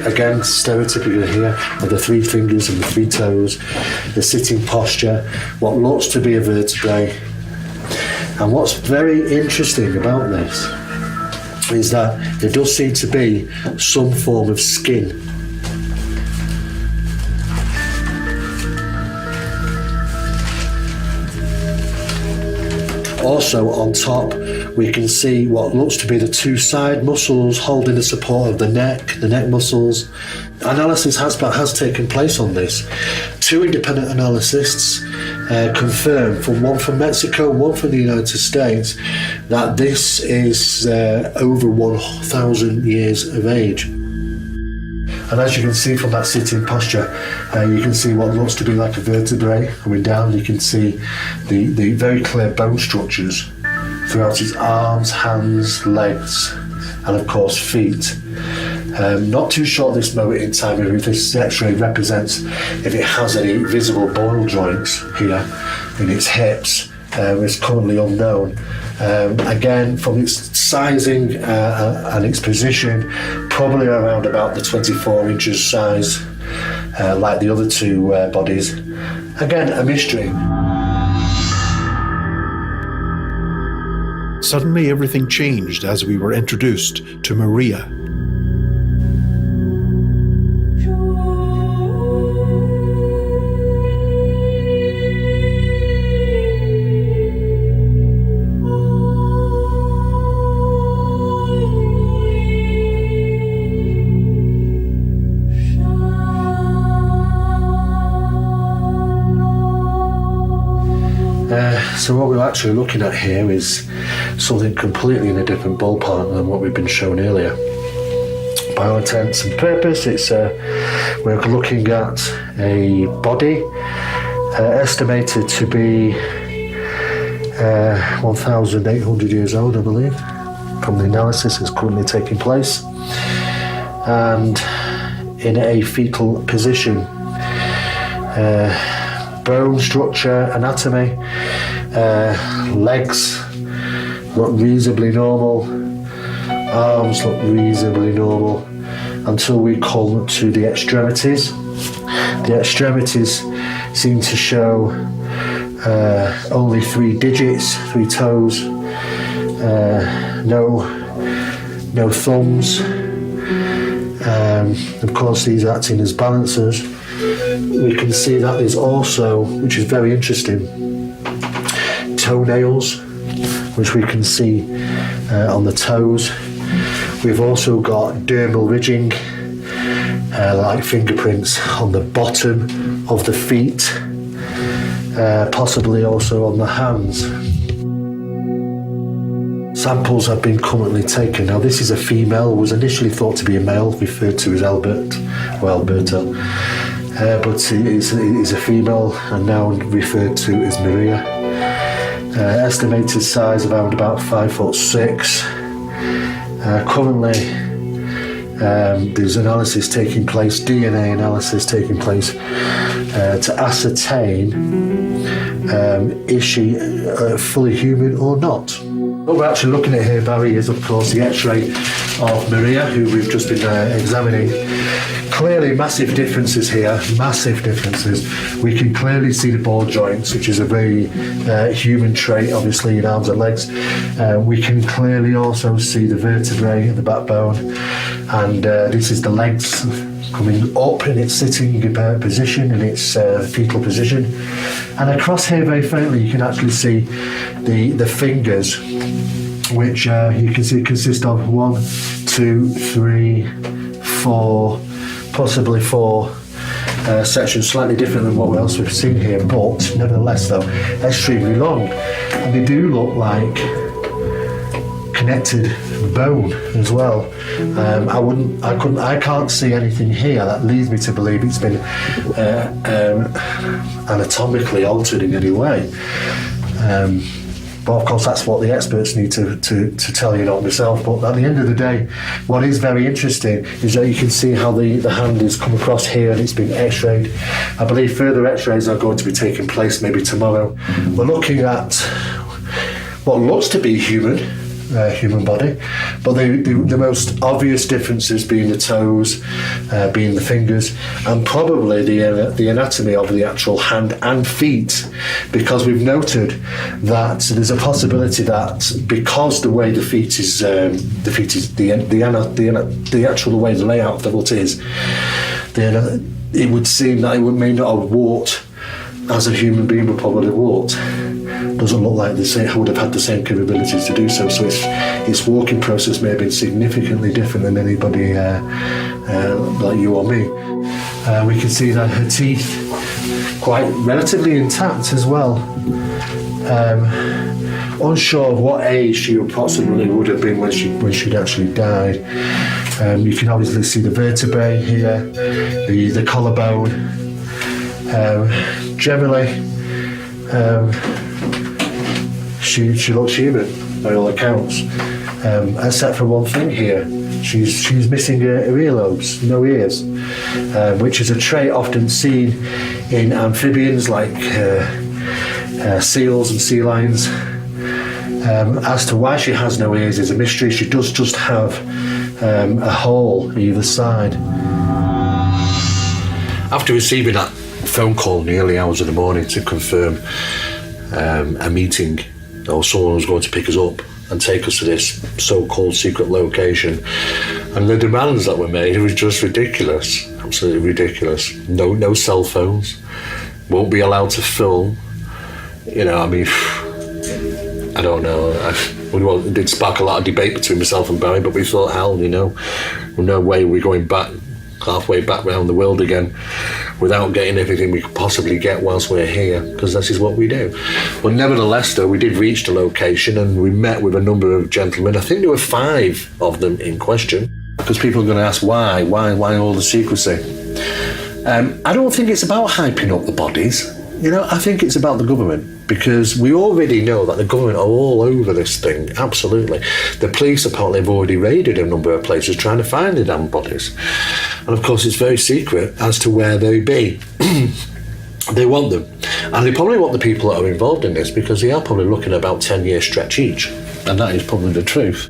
Again, stereotypical here of the 3 fingers and the 3 toes, the sitting posture, what looks to be a vertebrae. And what's very interesting about this is that there does seem to be some form of skin. Also on top, we can see what looks to be the 2 side muscles holding the support of the neck muscles. Analysis has taken place on this. 2 independent analysts confirmed, one from Mexico, one from the United States, that this is over 1,000 years of age. And as you can see from that sitting posture, you can see what looks to be like a vertebrae coming down. You can see the very clear bone structures throughout its arms, hands, legs, and of course feet. Not too sure at this moment in time if this X-ray represents if it has any visible ball joints here in its hips. It's currently unknown. Again, from its sizing and its position, probably around about the 24 inches size, like the other 2 bodies. Again, a mystery. Suddenly everything changed as we were introduced to Maria. So what we're actually looking at here is something completely in a different ballpark than what we've been shown earlier. By all intents and purpose, we're looking at a body estimated to be 1,800 years old, I believe, from the analysis that's currently taking place, and in a fetal position. Bone structure, anatomy, legs look reasonably normal, arms look reasonably normal, until we come to the extremities. The extremities seem to show only 3 digits, 3 toes, no thumbs. Of course, these acting as balancers. We can see that there's also, which is very interesting, toenails, which we can see on the toes. We've also got dermal ridging, like fingerprints on the bottom of the feet, possibly also on the hands. Samples have been currently taken. Now, this is a female, was initially thought to be a male, referred to as Albert, or Alberta, but it is a female and now referred to as Maria. Estimated size around about 5'6". Currently, there's analysis taking place, DNA analysis taking place, to ascertain is she fully human or not. What we're actually looking at here, Barry, is of course the X-ray of Maria, who we've just been examining. Clearly massive differences here, massive differences. We can clearly see the ball joints, which is a very human trait, obviously, in arms and legs. We can clearly also see the vertebrae and the backbone, and this is the legs coming up in its sitting position, in its fetal position. And across here, very faintly, you can actually see the fingers, which you can see consist of 1, 2, 3, 4, possibly 4 sections, slightly different than what else we've seen here, but nevertheless, though, extremely long. And they do look like connected bone as well. I can't see anything here that leads me to believe it's been anatomically altered in any way. But of course, that's what the experts need to tell you, not myself. But at the end of the day, what is very interesting is that you can see how the hand has come across here and it's been x-rayed. I believe further x-rays are going to be taking place maybe tomorrow. We're looking at what looks to be human body, but the most obvious differences being the toes, being the fingers, and probably the anatomy of the actual hand and feet, because we've noted that there's a possibility that because the way the actual way the layout of the foot is, it would seem that it may not have walked as a human being would probably walked. Doesn't look like it would have had the same capabilities to do so. So its walking process may have been significantly different than anybody like you or me. We can see that her teeth quite relatively intact as well. Unsure of what age she approximately would have been when she'd actually died. You can obviously see the vertebrae here, the collarbone. Generally, she looks human by all accounts, except for one thing here. She's missing her earlobes, no ears, which is a trait often seen in amphibians like seals and sea lions. As to why she has no ears is a mystery. She does just have a hole either side. After receiving that phone call in the early hours of the morning to confirm a meeting, or someone was going to pick us up and take us to this so-called secret location, and the demands that were made was just ridiculous, absolutely ridiculous. No cell phones, won't be allowed to film. I mean, I don't know. It did spark a lot of debate between myself and Barry, but we thought, hell, no way we're going back halfway back round the world again without getting everything we could possibly get whilst we're here, because this is what we do. But nevertheless, though, we did reach the location and we met with a number of gentlemen. I think there were 5 of them in question, because people are going to ask why all the secrecy. I don't think it's about hyping up the bodies. I think it's about the government, because we already know that the government are all over this thing, absolutely. The police apparently have already raided a number of places trying to find the damn bodies. And of course it's very secret as to where they be. They want them. And they probably want the people that are involved in this, because they are probably looking at about 10-year stretch each. And that is probably the truth.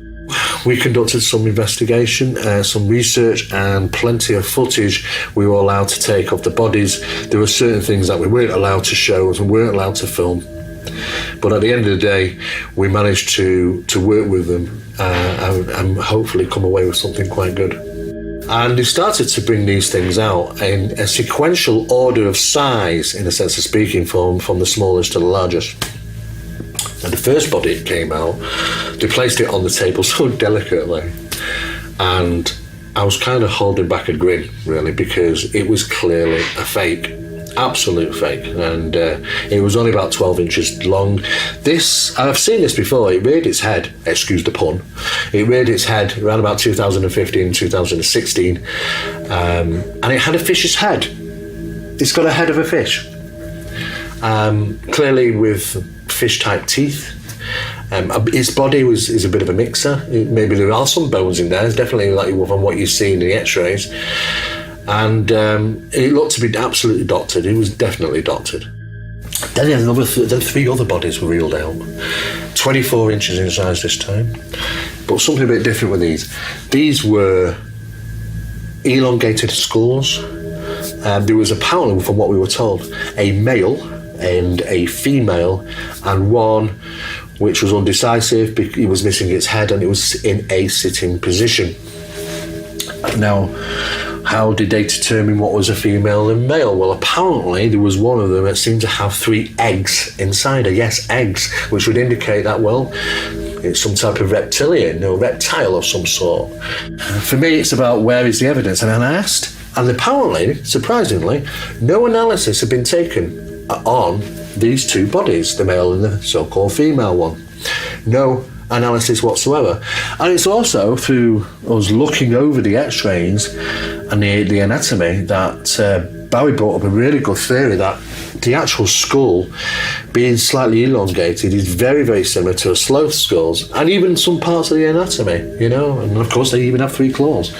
We conducted some investigation, some research, and plenty of footage we were allowed to take of the bodies. There were certain things that we weren't allowed to show and weren't allowed to film. But at the end of the day, we managed to work with them and hopefully come away with something quite good. And they started to bring these things out in a sequential order of size, in a sense of speaking, from the smallest to the largest. And the first body that came out, they placed it on the table so delicately, and I was kind of holding back a grin, really, because it was clearly a fake, absolute fake, and it was only about 12 inches long. I've seen this before. It reared its head, excuse the pun, it reared its head around about 2015, 2016, and it had a fish's head. It's got a head of a fish, clearly with fish-type teeth. Its body is a bit of a mixer. Maybe there are some bones in there. It's definitely like from what you see in the X-rays, and it looked to be absolutely doctored. It was definitely doctored. Then then 3 other bodies were reeled out, 24 inches in size this time. But something a bit different with these. These were elongated skulls. There was apparently, from what we were told, a male and a female, and one which was undecisive because it was missing its head and it was in a sitting position. Now, how did they determine what was a female and male? Well, apparently there was one of them that seemed to have 3 eggs inside her. Yes, eggs, which would indicate that, well, it's some type of reptilian or reptile of some sort. For me, it's about where is the evidence, and I asked, and apparently, surprisingly, no analysis had been taken on these 2 bodies, the male and the so-called female one. No analysis whatsoever. And it's also through us looking over the X-rays and the anatomy that Barry brought up a really good theory that the actual skull, being slightly elongated, is very, very similar to a sloth skull's, and even some parts of the anatomy, and of course they even have 3 claws.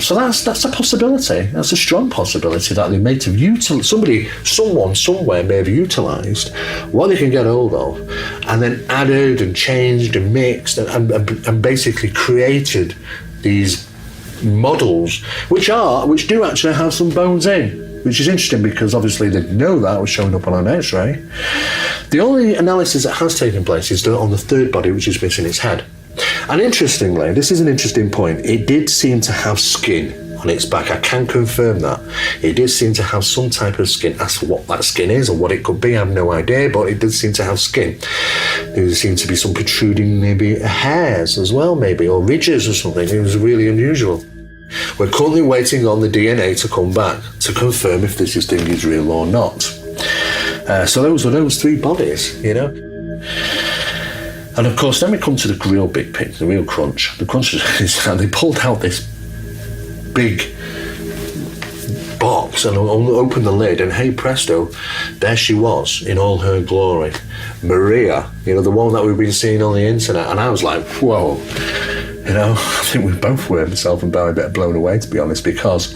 So that's a possibility. That's a strong possibility that they may have someone somewhere may have utilised what they can get hold of, and then added and changed and mixed and basically created these models, which do actually have some bones in, which is interesting because obviously they know that was showing up on an X-ray. The only analysis that has taken place is on the 3rd body, which is missing its head. And interestingly, this is an interesting point, it did seem to have skin on its back. I can confirm that. It did seem to have some type of skin. As for what that skin is or what it could be, I have no idea, but it did seem to have skin. There seemed to be some protruding maybe hairs as well, maybe, or ridges or something. It was really unusual. We're currently waiting on the DNA to come back to confirm if this thing is real or not. So those were those 3 bodies, And of course, then we come to the real big picture, the real crunch. The crunch is that they pulled out this big box and opened the lid, and hey presto, there she was in all her glory. Maria, the one that we've been seeing on the internet. And I was like, whoa. I think we both were, myself and Barry, a bit blown away, to be honest, because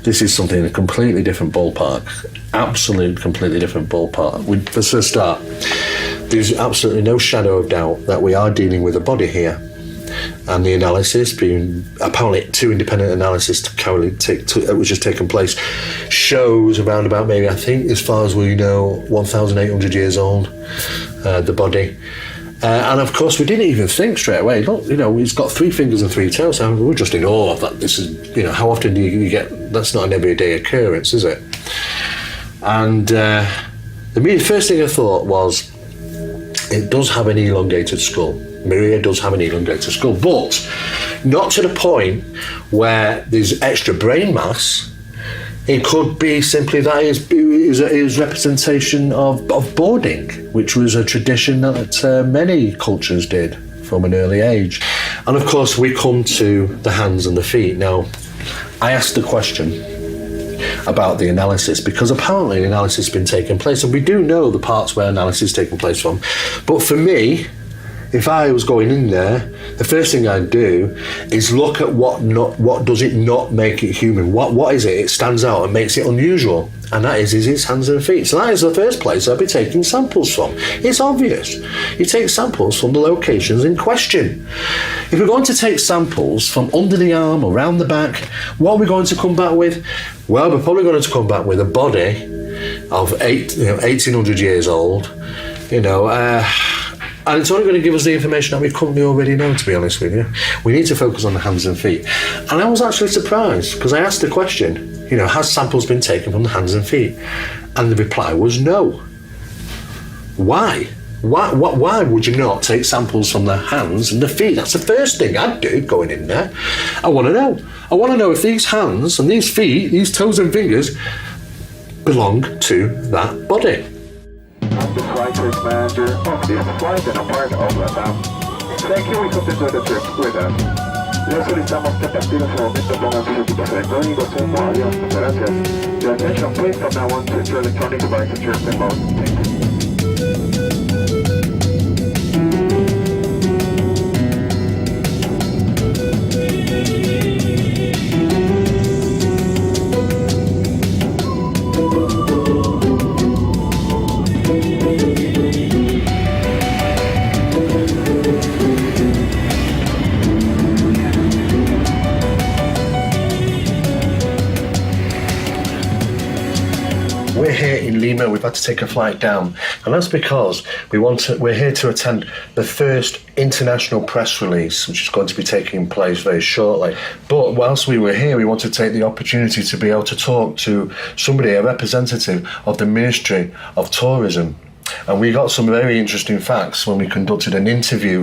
this is something in a completely different ballpark. Absolute, completely different ballpark. Let's just start. There's absolutely no shadow of doubt that we are dealing with a body here. And the analysis, being apparently 2 independent analyses which has taken place, shows around about maybe, I think, as far as we know, 1,800 years old, the body. And of course, we didn't even think straight away. Look, it's got 3 fingers and 3 toes. So we're just in awe of that. This is, how often do you get? That's not an everyday occurrence, is it? And the first thing I thought was, it does have an elongated skull. Maria does have an elongated skull, but not to the point where there's extra brain mass. It could be simply that it was representation of boarding, which was a tradition that many cultures did from an early age. And of course, we come to the hands and the feet. Now, I asked the question about the analysis because apparently analysis has been taking place, and we do know the parts where analysis is taking place from. But for me, if I was going in there, the first thing I'd do is look at what does it not make it human? What is it? It stands out and makes it unusual, and that is its hands and feet. So that is the first place I'd be taking samples from. It's obvious. You take samples from the locations in question. If we're going to take samples from under the arm or around the back, what are we going to come back with? Well, we're probably going to come back with a body of 1800 years old, and it's only going to give us the information that we currently already know, to be honest with you. We need to focus on the hands and feet. And I was actually surprised, because I asked the question, has samples been taken from the hands and feet? And the reply was no. Why? Why would you not take samples from the hands and the feet? That's the first thing I'd do going in there. I want to know. I want to know if these hands and these feet, these toes and fingers, belong to that body. I'm the flight risk manager of this flight and a part of LATAM. Thank you, we continue the trip with us. Les solicitamos que a partir de ese momento pongan sus equipos electrónicos en modo avión. Muchas gracias. Your attention please from now on, switch your electronic device to airplane mode. Thank you. We're here in Lima. We've had to take a flight down, and that's because we're here to attend the first international press release, which is going to be taking place very shortly. But whilst we were here, we want to take the opportunity to be able to talk to somebody, a representative of the Ministry of Tourism. And we got some very interesting facts when we conducted an interview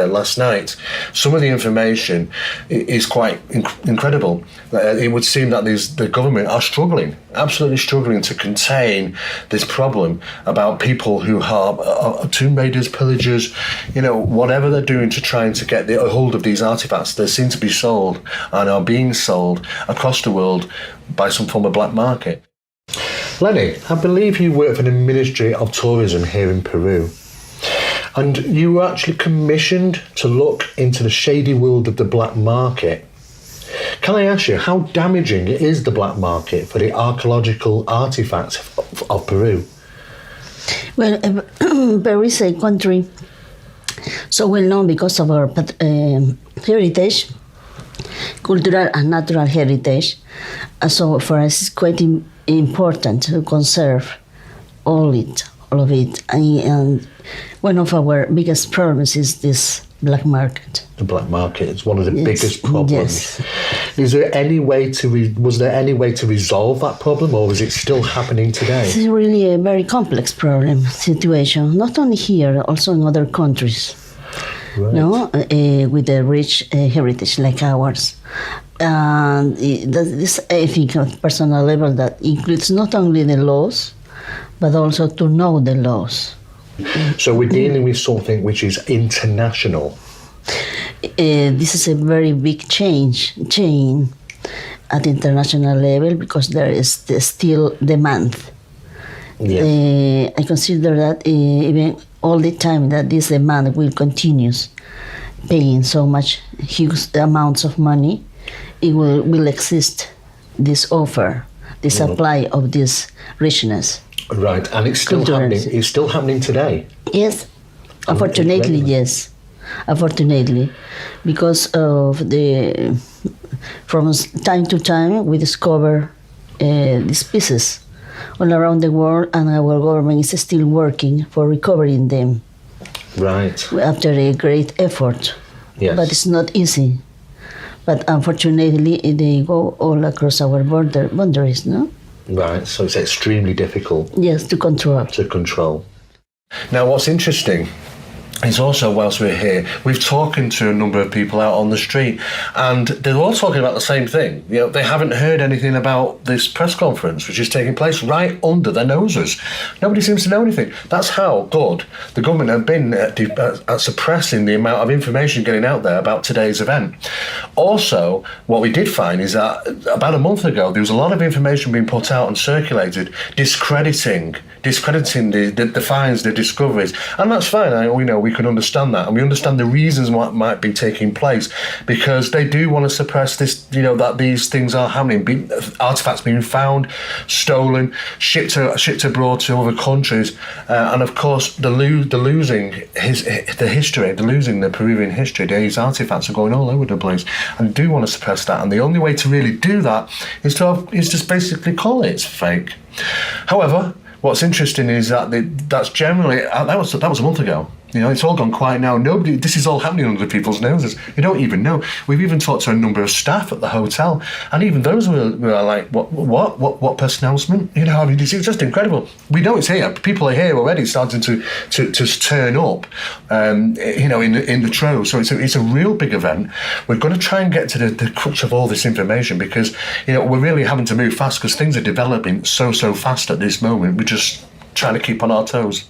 last night. Some of the information is quite incredible. It would seem that the government are struggling, absolutely struggling to contain this problem about people who are tomb raiders, pillagers, whatever they're doing to trying to get a hold of these artifacts. They seem to be sold and are being sold across the world by some form of black market. Lenny, I believe you work for the Ministry of Tourism here in Peru, and you were actually commissioned to look into the shady world of the black market. Can I ask you, how damaging is the black market for the archaeological artifacts of Peru? Well, Peru is a country so well known because of our heritage, cultural and natural heritage. So for us, it's quite important to conserve all of it. And one of our biggest problems is this black market. The black market is one of the biggest problems. Yes. Was there any way to resolve that problem, or is it still happening today? It's really a very complex situation, not only here, also in other countries. Right. With a rich heritage like ours. And this, I think, on a personal level, that includes not only the laws, but also to know the laws. So we're dealing with something which is international. This is a very big change at international level, because there is still demand. Yes. I consider that even all the time that this demand will continue paying so much huge amounts of money, it will exist, this offer, the supply of this richness. Right, and it's still happening. It's still happening today. Yes, unfortunately, yes. Unfortunately, because of from time to time we discover these pieces all around the world, and our government is still working for recovering them. Right. After a great effort. Yes. But it's not easy. But unfortunately, they go all across our boundaries, no? Right, so it's extremely difficult. Yes, to control. Now, what's interesting is also, whilst we're here, we've talking to a number of people out on the street, and they're all talking about the same thing. You know, they haven't heard anything about this press conference, which is taking place right under their noses. Nobody seems to know anything. That's how good the government have been at suppressing the amount of information getting out there about today's event. Also, what we did find is that about a month ago, there was a lot of information being put out and circulated, discrediting the finds, the discoveries, and that's fine. We can understand that, and we understand the reasons what might be taking place, because they do want to suppress this. That these things are happening, artifacts being found, stolen, shipped abroad to other countries, and of course losing the Peruvian history. These artifacts are going all over the place, and they do want to suppress that. And the only way to really do that is just basically call it fake. However, what's interesting is that that's generally that was a month ago. It's all gone quiet now. This is all happening under people's noses. We don't even know. We've even talked to a number of staff at the hotel, and even those were like, what press announcement? It's just incredible. We know it's here. People are here already, starting to turn up, in the trove. So it's a real big event. We're going to try and get to the crux of all this information, because we're really having to move fast, because things are developing so fast at this moment. We're just trying to keep on our toes.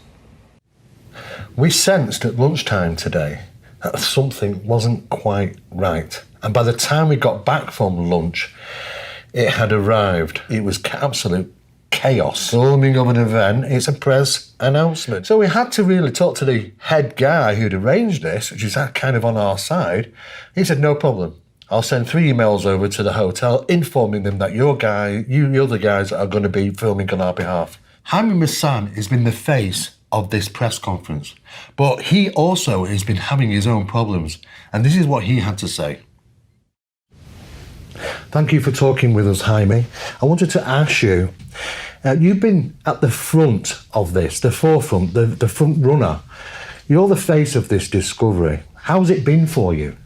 We sensed at lunchtime today that something wasn't quite right. And by the time we got back from lunch, it had arrived. It was absolute chaos. Filming of an event, it's a press announcement. So we had to really talk to the head guy who'd arranged this, which is kind of on our side. He said, no problem. I'll send 3 emails over to the hotel informing them that you other guys are going to be filming on our behalf. Jaime Maussan has been the face of this press conference, but he also has been having his own problems, and this is what he had to say. Thank you for talking with us, Jaime. I wanted to ask you, you've been at the front of this, the forefront, the front runner. You're the face of this discovery. How's it been for you?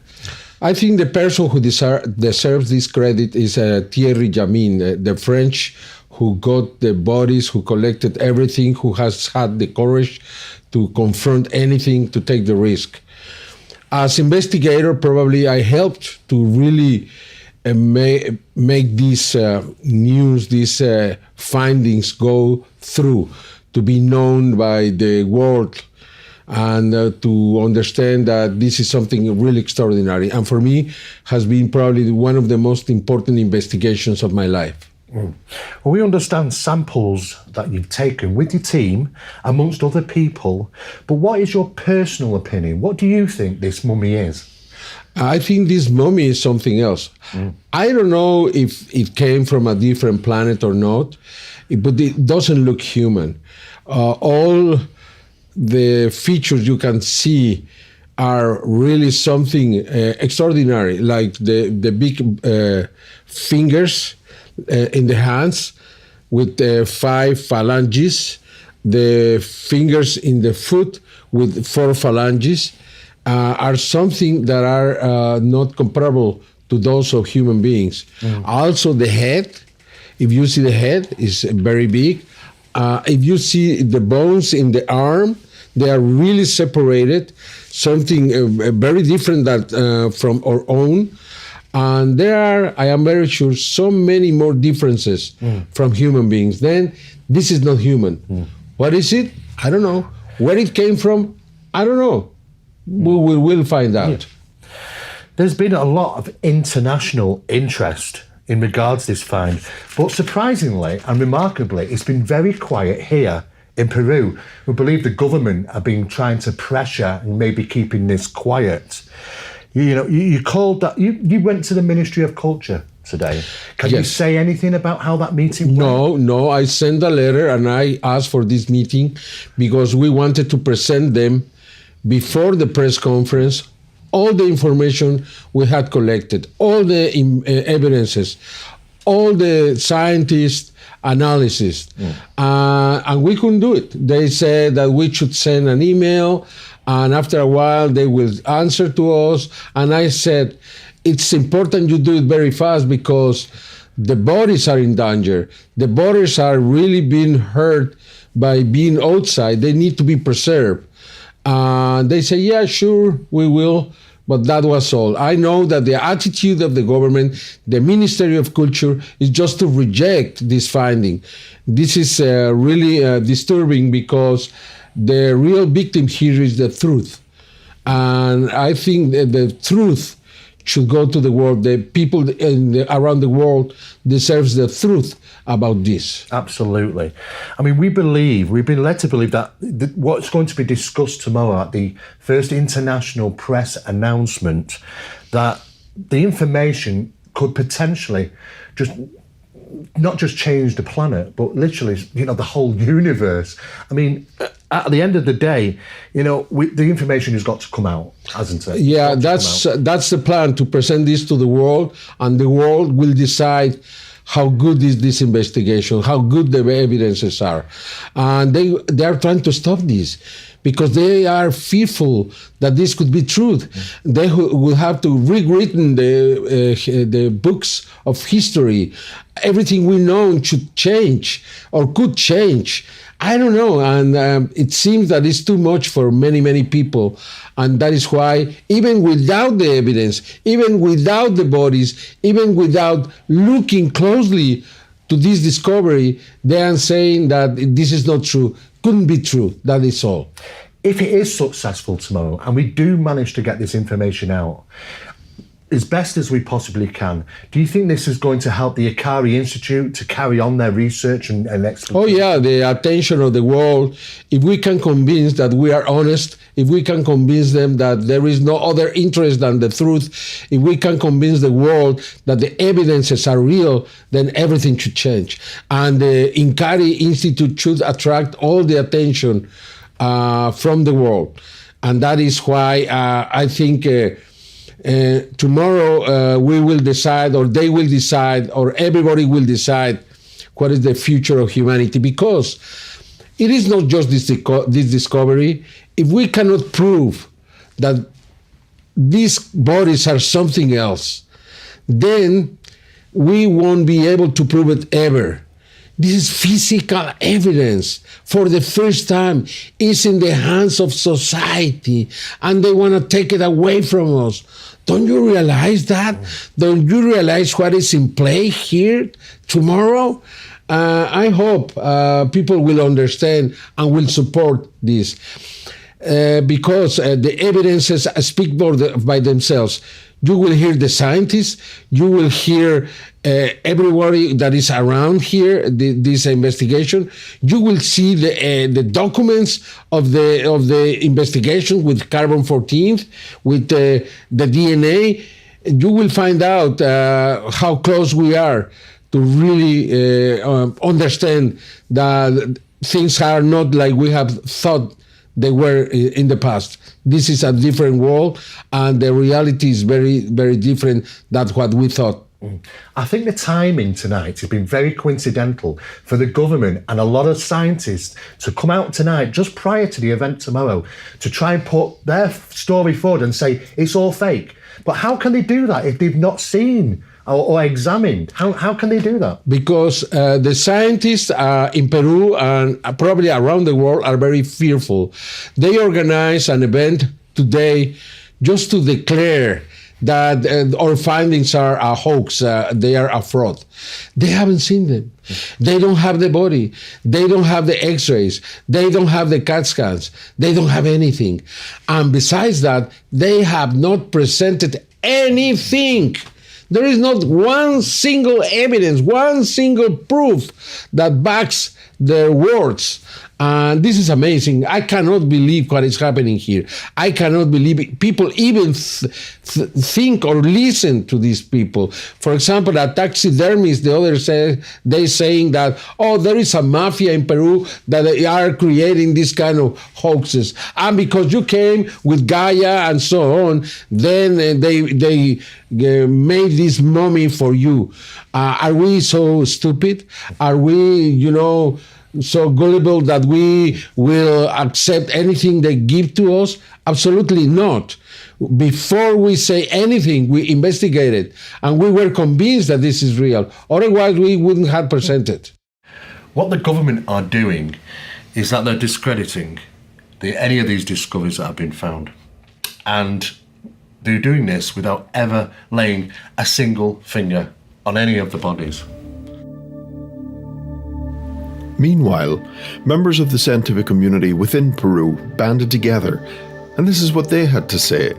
I think the person who deserves this credit is Thierry Jamin, the French who got the bodies, who collected everything, who has had the courage to confront anything, to take the risk. As investigator, probably I helped to really make these news, these findings go through, to be known by the world, and to understand that this is something really extraordinary. And for me, has been probably one of the most important investigations of my life. Well, we understand samples that you've taken with your team, amongst other people, but what is your personal opinion? What do you think this mummy is? I think this mummy is something else. I don't know if it came from a different planet or not, but it doesn't look human. All the features you can see are really something extraordinary, like the big fingers in the hands with 5 phalanges, the fingers in the foot with 4 phalanges, are something that are not comparable to those of human beings. Also the head, if you see the head, is very big. If you see the bones in the arm, they are really separated, something very different that, from our own. And there are, I am very sure, so many more differences from human beings. Then this is not human. What is it? I don't know. Where it came from? I don't know. We'll find out. There's been a lot of international interest in regards to this find, but surprisingly and remarkably, it's been very quiet here in Peru. We believe the government have been trying to pressure and maybe keeping this quiet. You called that. You went to the Ministry of Culture today. Can you say anything about how that meeting went? No. I sent a letter and I asked for this meeting because we wanted to present them before the press conference all the information we had collected, all the evidences, all the scientists' analysis, and we couldn't do it. They said that we should send an email, and after a while they will answer to us. And I said, it's important you do it very fast because the bodies are in danger. The bodies are really being hurt by being outside. They need to be preserved. They say, yeah, sure, we will. But that was all. I know that the attitude of the government, the Ministry of Culture, is just to reject this finding. This is really disturbing because the real victim here is the truth. And I think that the truth should go to the world. The people around the world deserves the truth about this. Absolutely. I mean, we've been led to believe that what's going to be discussed tomorrow at the first international press announcement, that the information could potentially not just change the planet, but literally, the whole universe. I mean, at the end of the day, the information has got to come out, hasn't it? Yeah, that's the plan, to present this to the world, and the world will decide how good is this investigation, how good the evidences are. And they are trying to stop this because they are fearful that this could be truth. They will have to rewritten the books of history. Everything we know should change or could change. I don't know, and it seems that it's too much for many, many people, and that is why, even without the evidence, even without the bodies, even without looking closely to this discovery, they are saying that this is not true, couldn't be true, that is all. If it is successful tomorrow, and we do manage to get this information out as best as we possibly can, do you think this is going to help the Ikari Institute to carry on their research and expertise? Oh yeah, the attention of the world. If we can convince that we are honest, if we can convince them that there is no other interest than the truth, if we can convince the world that the evidences are real, then everything should change. And the Ikari Institute should attract all the attention from the world. And that is why I think tomorrow we will decide, or they will decide, or everybody will decide what is the future of humanity, because it is not just this discovery. If we cannot prove that these bodies are something else, then we won't be able to prove it ever. This is physical evidence. For the first time, it's in the hands of society, and they want to take it away from us. Don't you realize that? Don't you realize what is in play here tomorrow? I hope people will understand and will support this, because the evidences speak by themselves. You will hear the scientists, you will hear everybody that is around here, this investigation. You will see the documents of the investigation with carbon-14, with the DNA. You will find out how close we are to really understand that things are not like we have thought they were in the past. This is a different world, and the reality is very, very different than what we thought. I think the timing tonight has been very coincidental for the government and a lot of scientists to come out tonight, just prior to the event tomorrow, to try and put their story forward and say it's all fake. But how can they do that if they've not seen or examined? How can they do that? Because the scientists in Peru and probably around the world are very fearful. They organize an event today just to declare that our findings are a hoax, they are a fraud. They haven't seen them. They don't have the body. They don't have the x-rays. They don't have the CAT scans. They don't have anything. And besides that, they have not presented anything. There is not one single evidence, one single proof that backs their words. And this is amazing. I cannot believe what is happening here. I cannot believe it. People even think or listen to these people. For example, a taxidermist the other day saying that, oh, there is a mafia in Peru that they are creating this kind of hoaxes. And because you came with Gaia and so on, then they made this mummy for you. Are we so stupid? Are we, so gullible that we will accept anything they give to us? Absolutely not. Before we say anything, we investigate it, and we were convinced that this is real. Otherwise, we wouldn't have presented. What the government are doing is that they're discrediting any of these discoveries that have been found. And they're doing this without ever laying a single finger on any of the bodies. Meanwhile, members of the scientific community within Peru banded together, and this is what they had to say.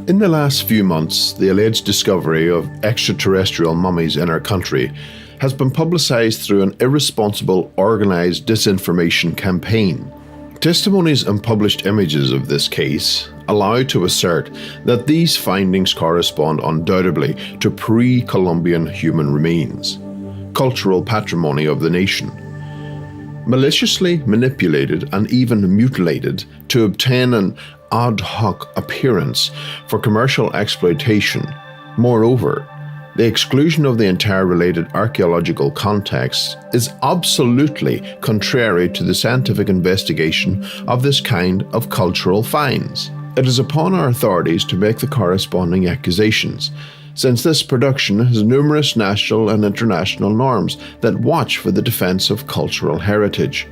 In the last few months, the alleged discovery of extraterrestrial mummies in our country has been publicised through an irresponsible, organised disinformation campaign. Testimonies and published images of this case allow to assert that these findings correspond undoubtedly to pre-Columbian human remains, cultural patrimony of the nation, maliciously manipulated and even mutilated to obtain an ad hoc appearance for commercial exploitation. Moreover, the exclusion of the entire related archaeological context is absolutely contrary to the scientific investigation of this kind of cultural finds. It is upon our authorities to make the corresponding accusations, since this production has numerous national and international norms that watch for the defence of cultural heritage.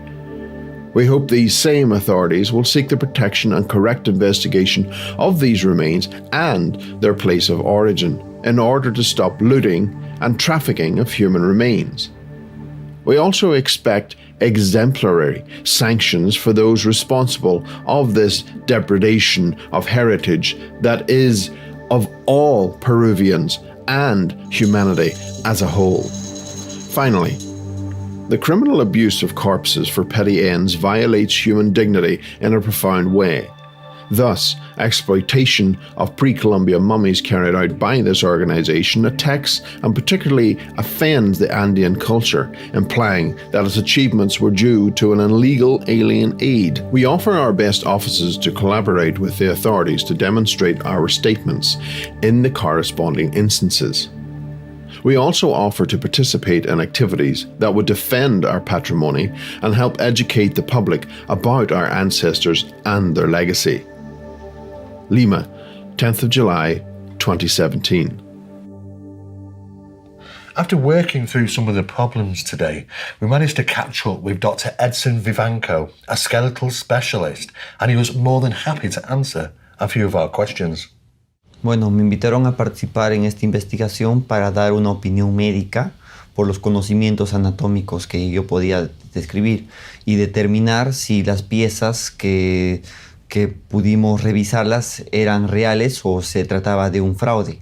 We hope these same authorities will seek the protection and correct investigation of these remains and their place of origin in order to stop looting and trafficking of human remains. We also expect exemplary sanctions for those responsible of this degradation of heritage that is of all Peruvians and humanity as a whole. Finally, the criminal abuse of corpses for petty ends violates human dignity in a profound way. Thus, exploitation of pre-Columbian mummies carried out by this organisation attacks and particularly offends the Andean culture, implying that its achievements were due to an illegal alien aid. We offer our best offices to collaborate with the authorities to demonstrate our statements in the corresponding instances. We also offer to participate in activities that would defend our patrimony and help educate the public about our ancestors and their legacy. Lima, 10th of July, 2017. After working through some of the problems today, we managed to catch up with Dr. Edson Vivanco, a skeletal specialist, and he was more than happy to answer a few of our questions. Bueno, me invitaron a participar en esta investigación para dar una opinión médica por los conocimientos anatómicos que yo podía describir y determinar si las piezas que pudimos revisarlas eran reales o se trataba de un fraude.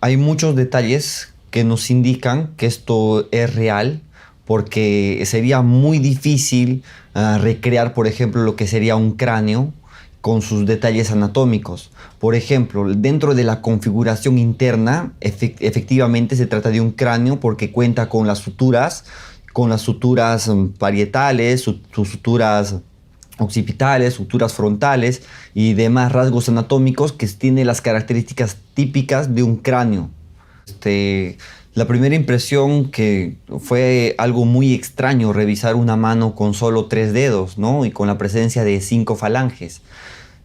Hay muchos detalles que nos indican que esto es real porque sería muy difícil recrear, por ejemplo, lo que sería un cráneo con sus detalles anatómicos. Por ejemplo, dentro de la configuración interna, efectivamente se trata de un cráneo porque cuenta con las suturas parietales, suturas occipitales, suturas frontales y demás rasgos anatómicos que tienen las características típicas de un cráneo. La primera impresión que fue algo muy extraño revisar una mano con solo 3 dedos, ¿no? Y con la presencia de 5 falanges.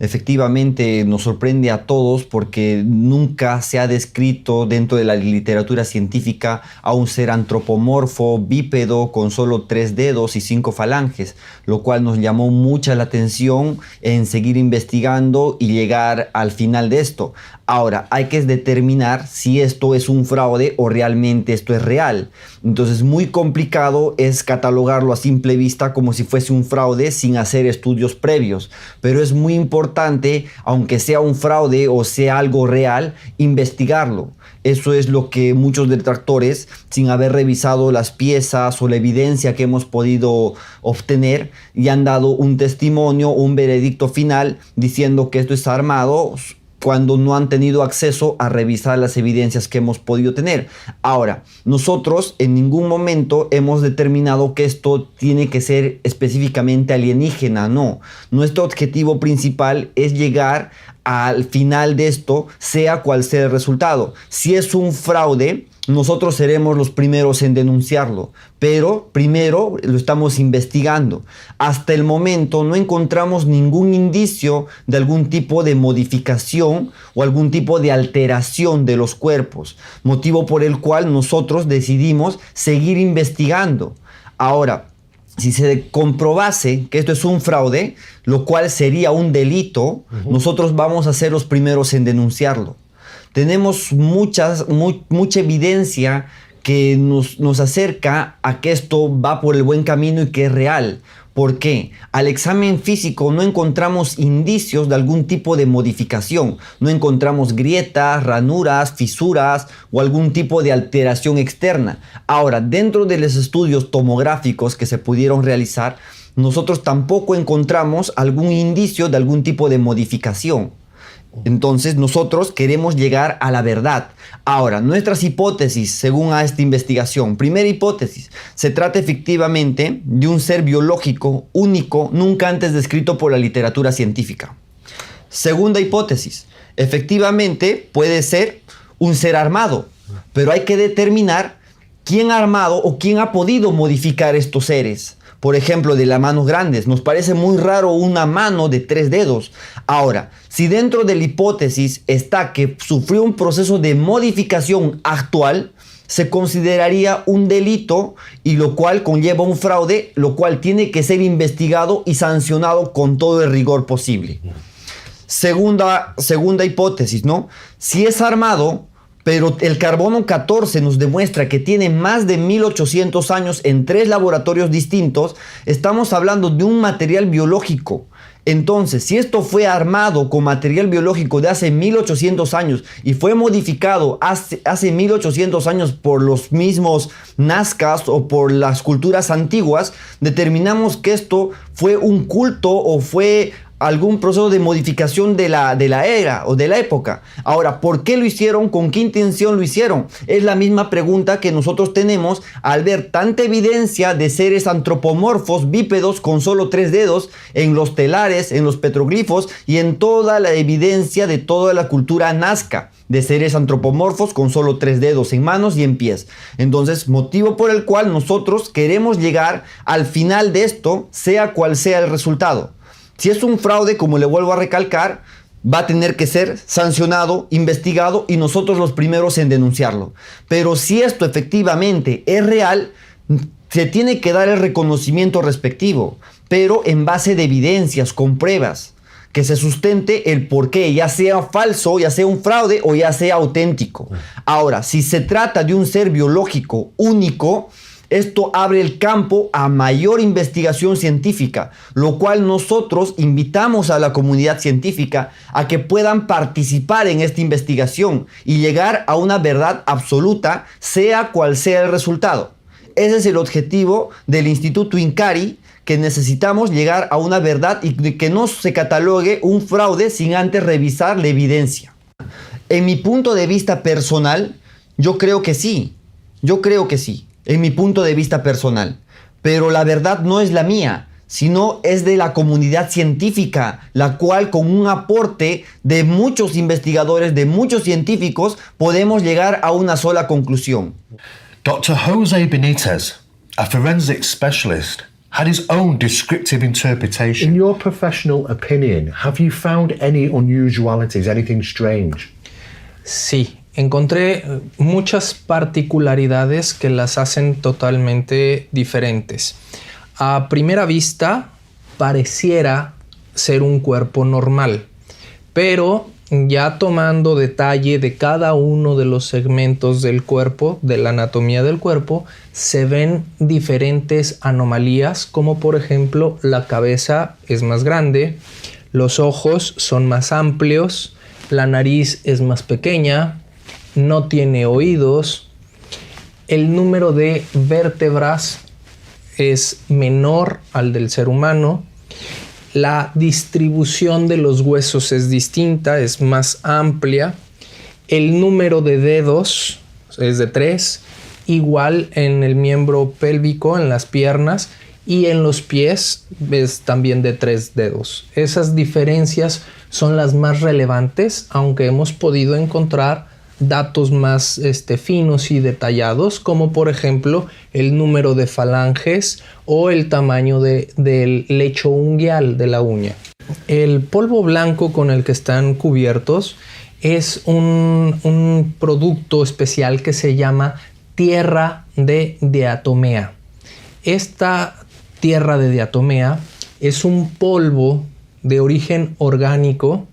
Efectivamente nos sorprende a todos porque nunca se ha descrito dentro de la literatura científica a un ser antropomorfo, bípedo, con solo 3 dedos y 5 falanges, lo cual nos llamó mucha la atención en seguir investigando y llegar al final de esto. Ahora, hay que determinar si esto es un fraude o realmente esto es real. Entonces, muy complicado es catalogarlo a simple vista como si fuese un fraude sin hacer estudios previos. Pero es muy importante, aunque sea un fraude o sea algo real, investigarlo. Eso es lo que muchos detractores, sin haber revisado las piezas o la evidencia que hemos podido obtener, y han dado un testimonio, un veredicto final diciendo que esto es armado, cuando no han tenido acceso a revisar las evidencias que hemos podido tener. Ahora, nosotros en ningún momento hemos determinado que esto tiene que ser específicamente alienígena, no. Nuestro objetivo principal es llegar al final de esto, sea cual sea el resultado. Si es un fraude, nosotros seremos los primeros en denunciarlo, pero primero lo estamos investigando. Hasta el momento no encontramos ningún indicio de algún tipo de modificación o algún tipo de alteración de los cuerpos, motivo por el cual nosotros decidimos seguir investigando. Ahora, si se comprobase que esto es un fraude, lo cual sería un delito, nosotros vamos a ser los primeros en denunciarlo. Tenemos mucha evidencia que nos acerca a que esto va por el buen camino y que es real. ¿Por qué? Al examen físico no encontramos indicios de algún tipo de modificación. No encontramos grietas, ranuras, fisuras o algún tipo de alteración externa. Ahora, dentro de los estudios tomográficos que se pudieron realizar, nosotros tampoco encontramos algún indicio de algún tipo de modificación. Entonces nosotros queremos llegar a la verdad. Ahora, nuestras hipótesis según a esta investigación. Primera hipótesis, se trata efectivamente de un ser biológico único, nunca antes descrito por la literatura científica. Segunda hipótesis, efectivamente puede ser un ser armado, pero hay que determinar quién ha armado o quién ha podido modificar estos seres. Por ejemplo, de las manos grandes. Nos parece muy raro una mano de 3 dedos. Ahora, si dentro de la hipótesis está que sufrió un proceso de modificación actual, se consideraría un delito y lo cual conlleva un fraude, lo cual tiene que ser investigado y sancionado con todo el rigor posible. Segunda hipótesis, ¿no? Si es armado, pero el carbono 14 nos demuestra que tiene más de 1800 años en 3 laboratorios distintos, estamos hablando de un material biológico. Entonces, si esto fue armado con material biológico de hace 1800 años y fue modificado hace 1800 años por los mismos nazcas o por las culturas antiguas, determinamos que esto fue un culto o fue algún proceso de modificación de la era o de la época. Ahora, ¿por qué lo hicieron? ¿Con qué intención lo hicieron? Es la misma pregunta que nosotros tenemos al ver tanta evidencia de seres antropomorfos bípedos con solo 3 dedos en los telares, en los petroglifos y en toda la evidencia de toda la cultura nazca de seres antropomorfos con solo 3 dedos en manos y en pies. Entonces, motivo por el cual nosotros queremos llegar al final de esto, sea cual sea el resultado. Si es un fraude, como le vuelvo a recalcar, va a tener que ser sancionado, investigado y nosotros los primeros en denunciarlo. Pero si esto efectivamente es real, se tiene que dar el reconocimiento respectivo, pero en base de evidencias, con pruebas, que se sustente el porqué, ya sea falso, ya sea un fraude o ya sea auténtico. Ahora, si se trata de un ser biológico único, esto abre el campo a mayor investigación científica, lo cual nosotros invitamos a la comunidad científica a que puedan participar en esta investigación y llegar a una verdad absoluta, sea cual sea el resultado. Ese es el objetivo del Instituto Incari, que necesitamos llegar a una verdad y que no se catalogue un fraude sin antes revisar la evidencia. En mi punto de vista personal, yo creo que sí. En mi punto de vista personal. Pero la verdad no es la mía, sino es de la comunidad científica, la cual con un aporte de muchos investigadores, de muchos científicos, podemos llegar a una sola conclusión. Dr. Jose Benitez, a forensic specialist, had his own descriptive interpretation. In your professional opinion, have you found any unusualities, anything strange? Sí. Encontré muchas particularidades que las hacen totalmente diferentes. A primera vista, pareciera ser un cuerpo normal, pero ya tomando detalle de cada uno de los segmentos del cuerpo, de la anatomía del cuerpo, se ven diferentes anomalías, como por ejemplo la cabeza es más grande, los ojos son más amplios, la nariz es más pequeña, no tiene oídos, el número de vértebras es menor al del ser humano, la distribución de los huesos es distinta, es más amplia, el número de dedos es de 3, igual en el miembro pélvico, en las piernas, y en los pies es también de 3 dedos. Esas diferencias son las más relevantes, aunque hemos podido encontrar datos más finos y detallados, como por ejemplo el número de falanges o el tamaño del lecho unguial de la uña. El polvo blanco con el que están cubiertos es un producto especial que se llama tierra de diatomea. Esta tierra de diatomea es un polvo de origen orgánico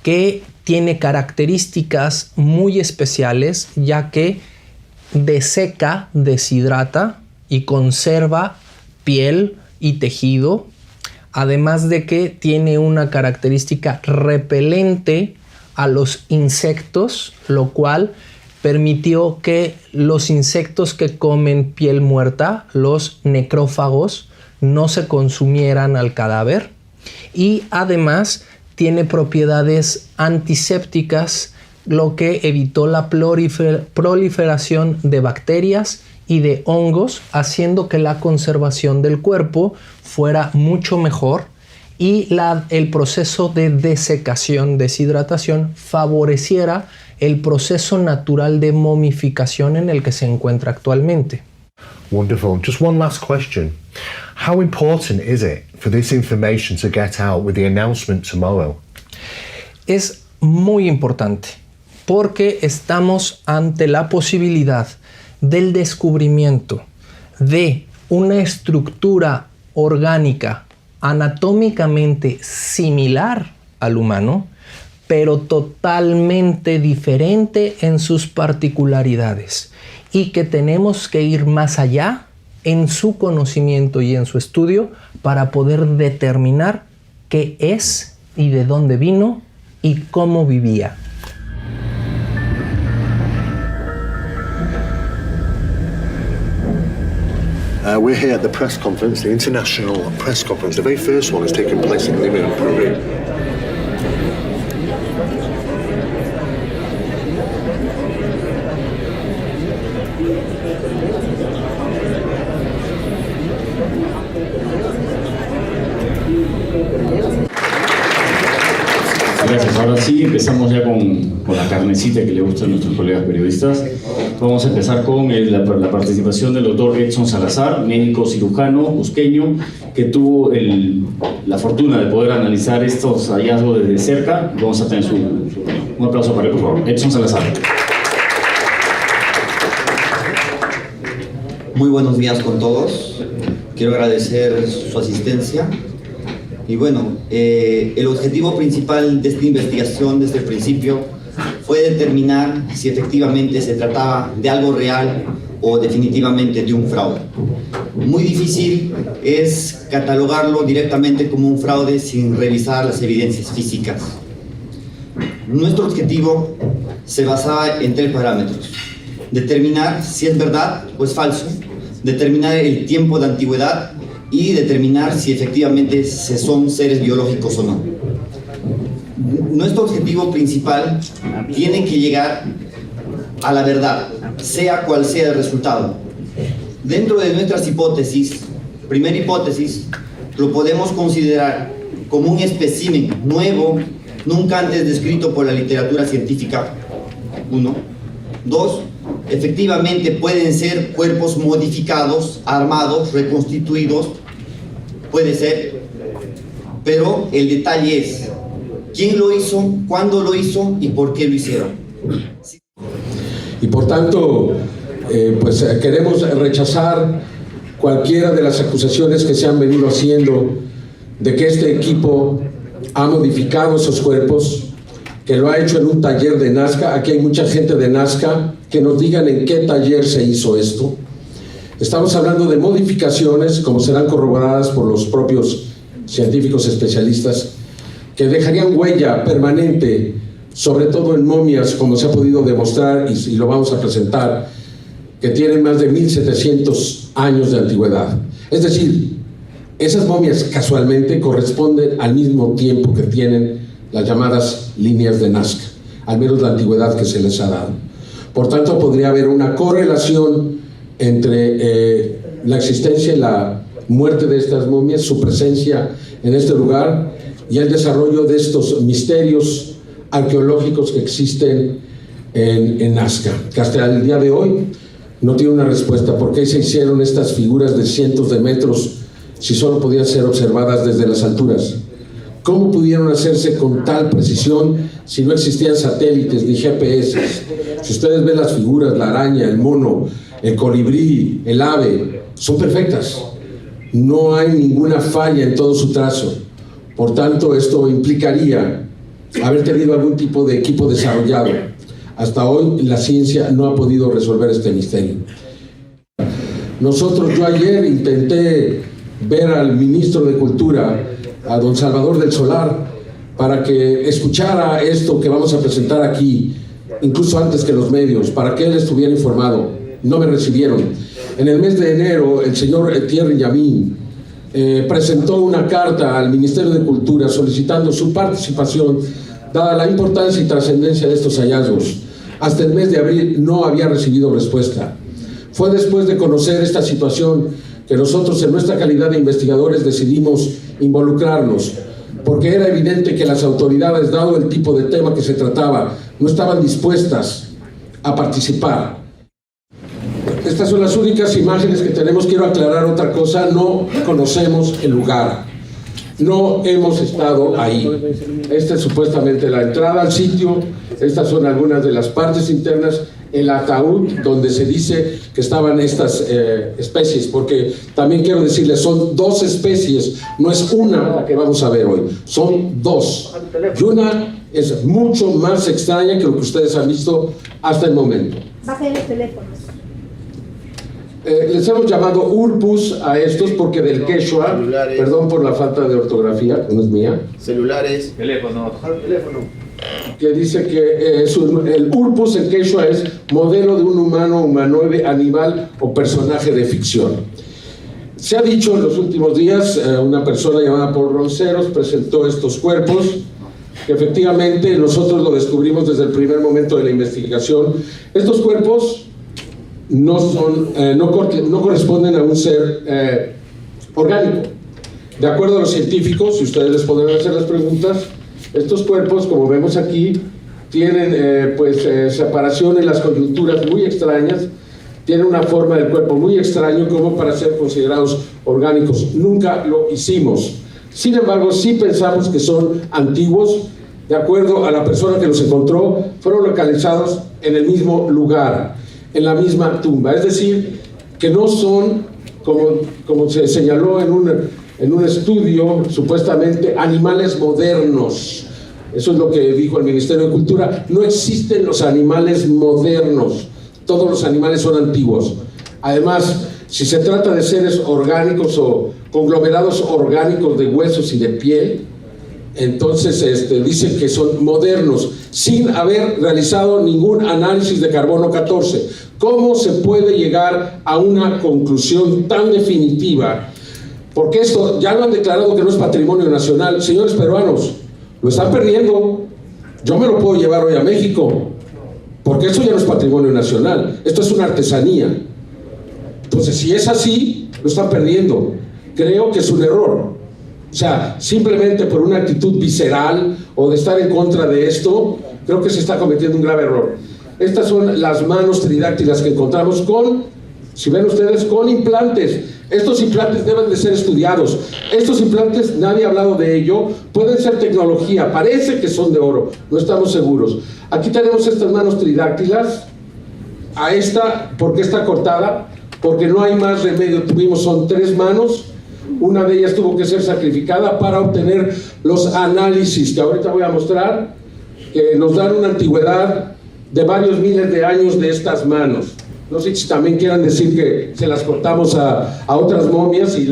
que tiene características muy especiales, ya que deseca, deshidrata y conserva piel y tejido, además de que tiene una característica repelente a los insectos, lo cual permitió que los insectos que comen piel muerta, los necrófagos, no se consumieran al cadáver, y además tiene propiedades antisépticas, lo que evitó la proliferación de bacterias y de hongos, haciendo que la conservación del cuerpo fuera mucho mejor y el proceso de desecación, deshidratación, favoreciera el proceso natural de momificación en el que se encuentra actualmente. Wonderful. Just one last question. How important is it for this information to get out with the announcement tomorrow? Es muy importante porque estamos ante la posibilidad del descubrimiento de una estructura orgánica anatómicamente similar al humano, pero totalmente diferente en sus particularidades, y que tenemos que ir más allá en su conocimiento y en su estudio para poder determinar qué es y de dónde vino y cómo vivía. We're here at the press conference, the international press conference. The very first one is taking place in Lima, Peru. Gracias. Ahora sí, empezamos ya con la carnecita que le gusta a nuestros colegas periodistas. Vamos a empezar con la participación del doctor Edson Salazar, médico cirujano cusqueño, que tuvo la fortuna de poder analizar estos hallazgos desde cerca. Vamos a tener un aplauso para él, por favor. Edson Salazar. Muy buenos días con todos. Quiero agradecer su asistencia. Y bueno, el objetivo principal de esta investigación desde el principio fue determinar si efectivamente se trataba de algo real o definitivamente de un fraude. Muy difícil es catalogarlo directamente como un fraude sin revisar las evidencias físicas. Nuestro objetivo se basaba en 3 parámetros: determinar si es verdad o es falso, determinar el tiempo de antigüedad y determinar si efectivamente se son seres biológicos o no. Nuestro objetivo principal tiene que llegar a la verdad, sea cual sea el resultado. Dentro de nuestras hipótesis, primera hipótesis, lo podemos considerar como un espécimen nuevo, nunca antes descrito por la literatura científica. 1. 2. Efectivamente pueden ser cuerpos modificados, armados, reconstituidos, puede ser, pero el detalle es quién lo hizo, cuándo lo hizo y por qué lo hicieron. Y por tanto, pues queremos rechazar cualquiera de las acusaciones que se han venido haciendo de que este equipo ha modificado esos cuerpos, que lo ha hecho en un taller de Nazca. Aquí hay mucha gente de Nazca, que nos digan en qué taller se hizo esto. Estamos hablando de modificaciones, como serán corroboradas por los propios científicos especialistas, que dejarían huella permanente, sobre todo en momias, como se ha podido demostrar, y lo vamos a presentar, que tienen más de 1700 años de antigüedad. Es decir, esas momias casualmente corresponden al mismo tiempo que tienen las llamadas líneas de Nazca, al menos la antigüedad que se les ha dado. Por tanto, podría haber una correlación entre la existencia y la muerte de estas momias, su presencia en este lugar y el desarrollo de estos misterios arqueológicos que existen en Nazca, que hasta el día de hoy no tiene una respuesta. ¿Por qué se hicieron estas figuras de cientos de metros si solo podían ser observadas desde las alturas? ¿Cómo pudieron hacerse con tal precisión si no existían satélites ni GPS? Si ustedes ven las figuras, la araña, el mono, el colibrí, el ave, son perfectas. no hay ninguna falla en todo su trazo. Por tanto, esto implicaría haber tenido algún tipo de equipo desarrollado. Hasta hoy la ciencia no ha podido resolver este misterio. Yo ayer intenté ver al ministro de Cultura, a don Salvador del Solar, para que escuchara esto que vamos a presentar aquí, incluso antes que los medios, para que él estuviera informado. No me recibieron. En el mes de enero, el señor Thierry Yamín presentó una carta al Ministerio de Cultura solicitando su participación, dada la importancia y trascendencia de estos hallazgos. Hasta el mes de abril no había recibido respuesta. Fue después de conocer esta situación que nosotros, en nuestra calidad de investigadores, decidimos involucrarnos, porque era evidente que las autoridades, dado el tipo de tema que se trataba, no estaban dispuestas a participar. Estas son las únicas imágenes que tenemos. Quiero aclarar otra cosa: no conocemos el lugar, no hemos estado ahí. Esta es supuestamente la entrada al sitio. Estas son algunas de las partes internas, el ataúd donde se dice que estaban estas especies, porque también quiero decirles, son 2 especies, no es una la que vamos a ver hoy, son 2. Y una es mucho más extraña que lo que ustedes han visto hasta el momento. Bajen los teléfonos. Les hemos llamado urpus a estos porque del quechua, celulares. Perdón por la falta de ortografía, que no es mía. Celulares. Teléfono. Que dice que el urpus en quechua es modelo de un humano, humanoide, animal o personaje de ficción. Se ha dicho en los últimos días, una persona llamada Paul Ronceros presentó estos cuerpos, que efectivamente nosotros lo descubrimos desde el primer momento de la investigación. Estos cuerpos no corresponden a un ser orgánico. De acuerdo a los científicos, y ustedes les podrán hacer las preguntas, estos cuerpos, como vemos aquí, tienen separación en las coyunturas muy extrañas, tienen una forma del cuerpo muy extraño como para ser considerados orgánicos. Nunca lo hicimos. Sin embargo, sí pensamos que son antiguos. De acuerdo a la persona que los encontró, fueron localizados en el mismo lugar, en la misma tumba. Es decir, que no son, como se señaló en un estudio, supuestamente animales modernos. Eso es lo que dijo el Ministerio de Cultura. No existen los animales modernos. Todos los animales son antiguos. Además, si se trata de seres orgánicos o conglomerados orgánicos de huesos y de piel, entonces dicen que son modernos, sin haber realizado ningún análisis de carbono 14. ¿Cómo se puede llegar a una conclusión tan definitiva? Porque esto ya lo han declarado que no es patrimonio nacional. Señores peruanos, lo están perdiendo. Yo me lo puedo llevar hoy a México, porque esto ya no es patrimonio nacional, esto es una artesanía. Entonces, si es así, lo están perdiendo. Creo que es un error. O sea, simplemente por una actitud visceral o de estar en contra de esto, creo que se está cometiendo un grave error. Estas son las manos tridáctilas que encontramos si ven ustedes, con implantes. Estos implantes deben de ser estudiados. Estos implantes, nadie ha hablado de ello, pueden ser tecnología, parece que son de oro, no estamos seguros. Aquí tenemos estas manos tridáctilas. A esta, ¿por qué está cortada? Porque no hay más remedio. Son 3 manos. Una de ellas tuvo que ser sacrificada para obtener los análisis que ahorita voy a mostrar, que nos dan una antigüedad de varios miles de años de estas manos. No sé si también quieran decir que se las cortamos a otras momias y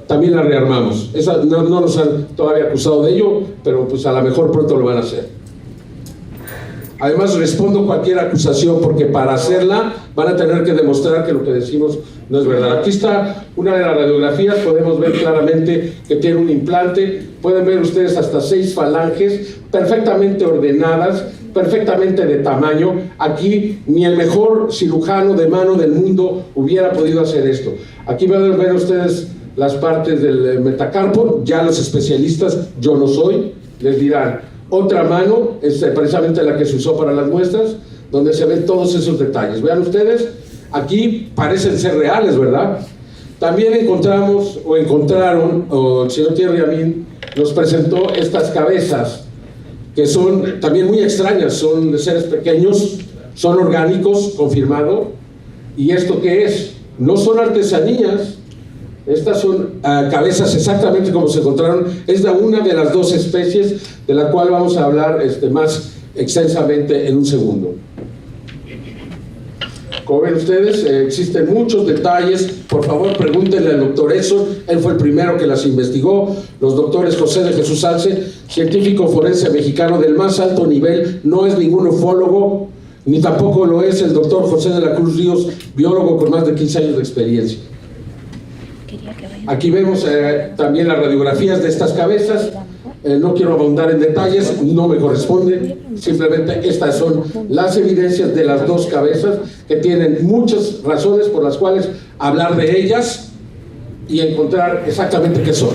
también las rearmamos. No nos han todavía acusado de ello, pero pues a lo mejor pronto lo van a hacer. Además, respondo cualquier acusación, porque para hacerla van a tener que demostrar que lo que decimos no es verdad. Aquí está una de las radiografías, podemos ver claramente que tiene un implante. Pueden ver ustedes hasta 6 falanges perfectamente ordenadas, perfectamente de tamaño. Aquí ni el mejor cirujano de mano del mundo hubiera podido hacer esto. Aquí pueden ver ustedes las partes del metacarpo. Ya los especialistas, yo no soy, les dirán. Otra mano es precisamente la que se usó para las muestras, donde se ven todos esos detalles. Vean ustedes, aquí parecen ser reales, ¿verdad? También encontraron, el señor Thierry Amin nos presentó estas cabezas, que son también muy extrañas, son de seres pequeños, son orgánicos, confirmado. ¿Y esto qué es? No son artesanías, Estas son cabezas exactamente como se encontraron. Es de una de las dos especies de la cual vamos a hablar más extensamente en un segundo. Como ven ustedes, existen muchos detalles. Por favor, pregúntenle al doctor Edson. Él fue el primero que las investigó. Los doctores José de Jesús Salce, científico forense mexicano del más alto nivel, no es ningún ufólogo, ni tampoco lo es el doctor José de la Cruz Ríos, biólogo con más de 15 años de experiencia. Aquí vemos también las radiografías de estas cabezas. No quiero abundar en detalles, no me corresponde. Simplemente estas son las evidencias de las dos cabezas, que tienen muchas razones por las cuales hablar de ellas y encontrar exactamente qué son.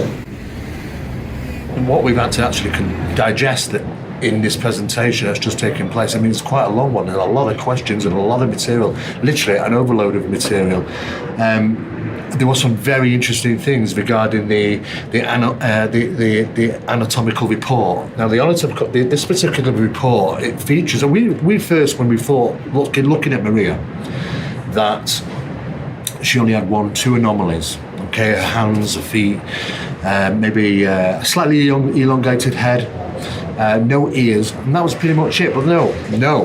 What we've had to actually digest that in this presentation that's just taken place, I mean, it's quite a long one and a lot of questions and a lot of material, literally an overload of material. There were some very interesting things regarding the anatomical report. Now, this particular report, it features, and we first, when we thought, looking at Maria, that she only had 2 anomalies. Okay, her hands, her feet, maybe a slightly elongated head, no ears, and that was pretty much it. But no,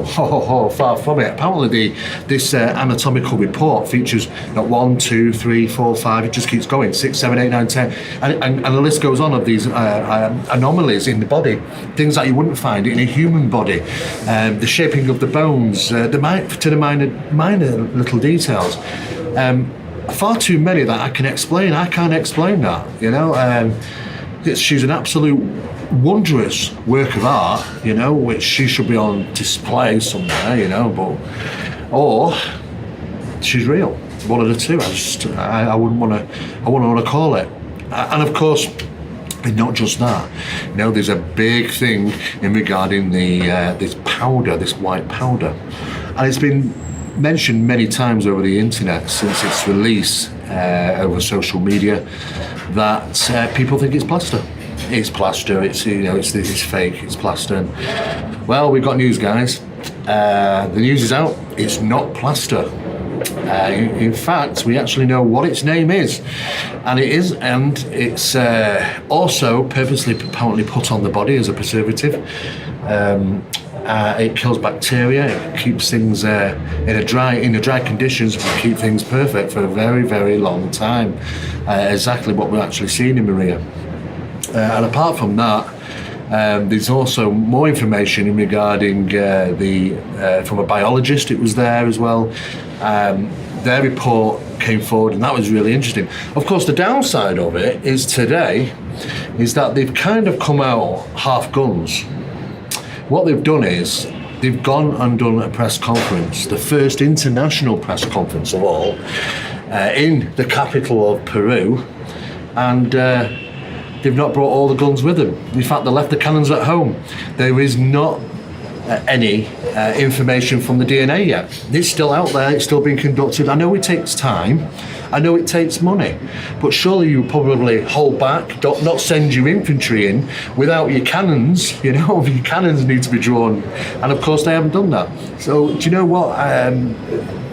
far from it. Apparently, this anatomical report features not 1, 2, 3, 4, 5. It just keeps going, 6, 7, 8, 9, 10, and the list goes on of these anomalies in the body, things that you wouldn't find in a human body, the shaping of the bones, to the minor little details. Far too many that I can explain. I can't explain that, you know. She's an absolute wondrous work of art, you know, which she should be on display somewhere, you know, or she's real. One of the two. I wouldn't want to call it. And of course, not just that. You know, there's a big thing in regarding this powder, this white powder, and it's been mentioned many times over the internet since its release over social media that people think it's plaster. It's plaster. It's it's fake. It's plaster. And, well, we've got news, guys. The news is out. It's not plaster. In fact, we actually know what its name is, and it's also purposely apparently put on the body as a preservative. It kills bacteria. It keeps things in dry conditions. Will keep things perfect for a very, very long time. Exactly what we're actually seeing in Maria. And apart from that, there's also more information in regarding from a biologist. It was there as well. Their report came forward, and that was really interesting. Of course, the downside of it is that they've kind of come out half guns. What they've done is they've gone and done a press conference, the first international press conference of all, in the capital of Peru, and they've not brought all the guns with them. In fact, they left the cannons at home. There is not any information from the DNA yet. It's still out there, it's still being conducted. I know it takes time, I know it takes money, but surely you probably hold back, not send your infantry in without your cannons. You know, your cannons need to be drawn, and of course they haven't done that. So do you know what?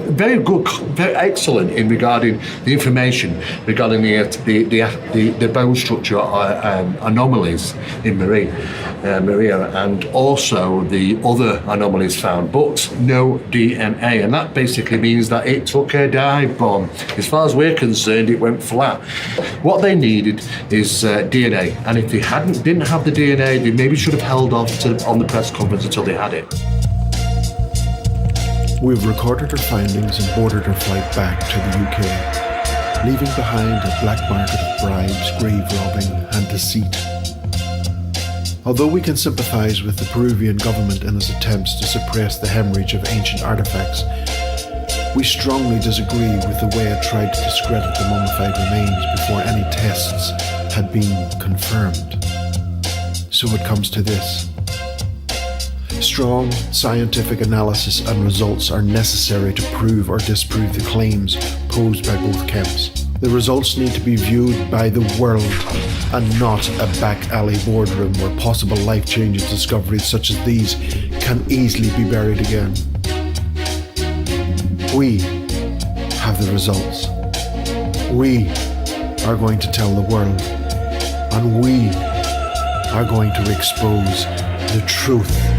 Very good, very excellent in regarding the information regarding the bone structure anomalies in Maria, and also the other anomalies found, but no DNA, and that basically means that it took a dive bomb. As far as we're concerned, it went flat. What they needed is DNA, and if they didn't have the DNA, they maybe should have held off on the press conference until they had it. We've recorded her findings and boarded her flight back to the UK, leaving behind a black market of bribes, grave robbing and deceit. Although we can sympathise with the Peruvian government in its attempts to suppress the hemorrhage of ancient artefacts, we strongly disagree with the way it tried to discredit the mummified remains before any tests had been confirmed. So it comes to this. Strong scientific analysis and results are necessary to prove or disprove the claims posed by both camps. The results need to be viewed by the world and not a back alley boardroom where possible life-changing discoveries such as these can easily be buried again. We have the results. We are going to tell the world, and we are going to expose the truth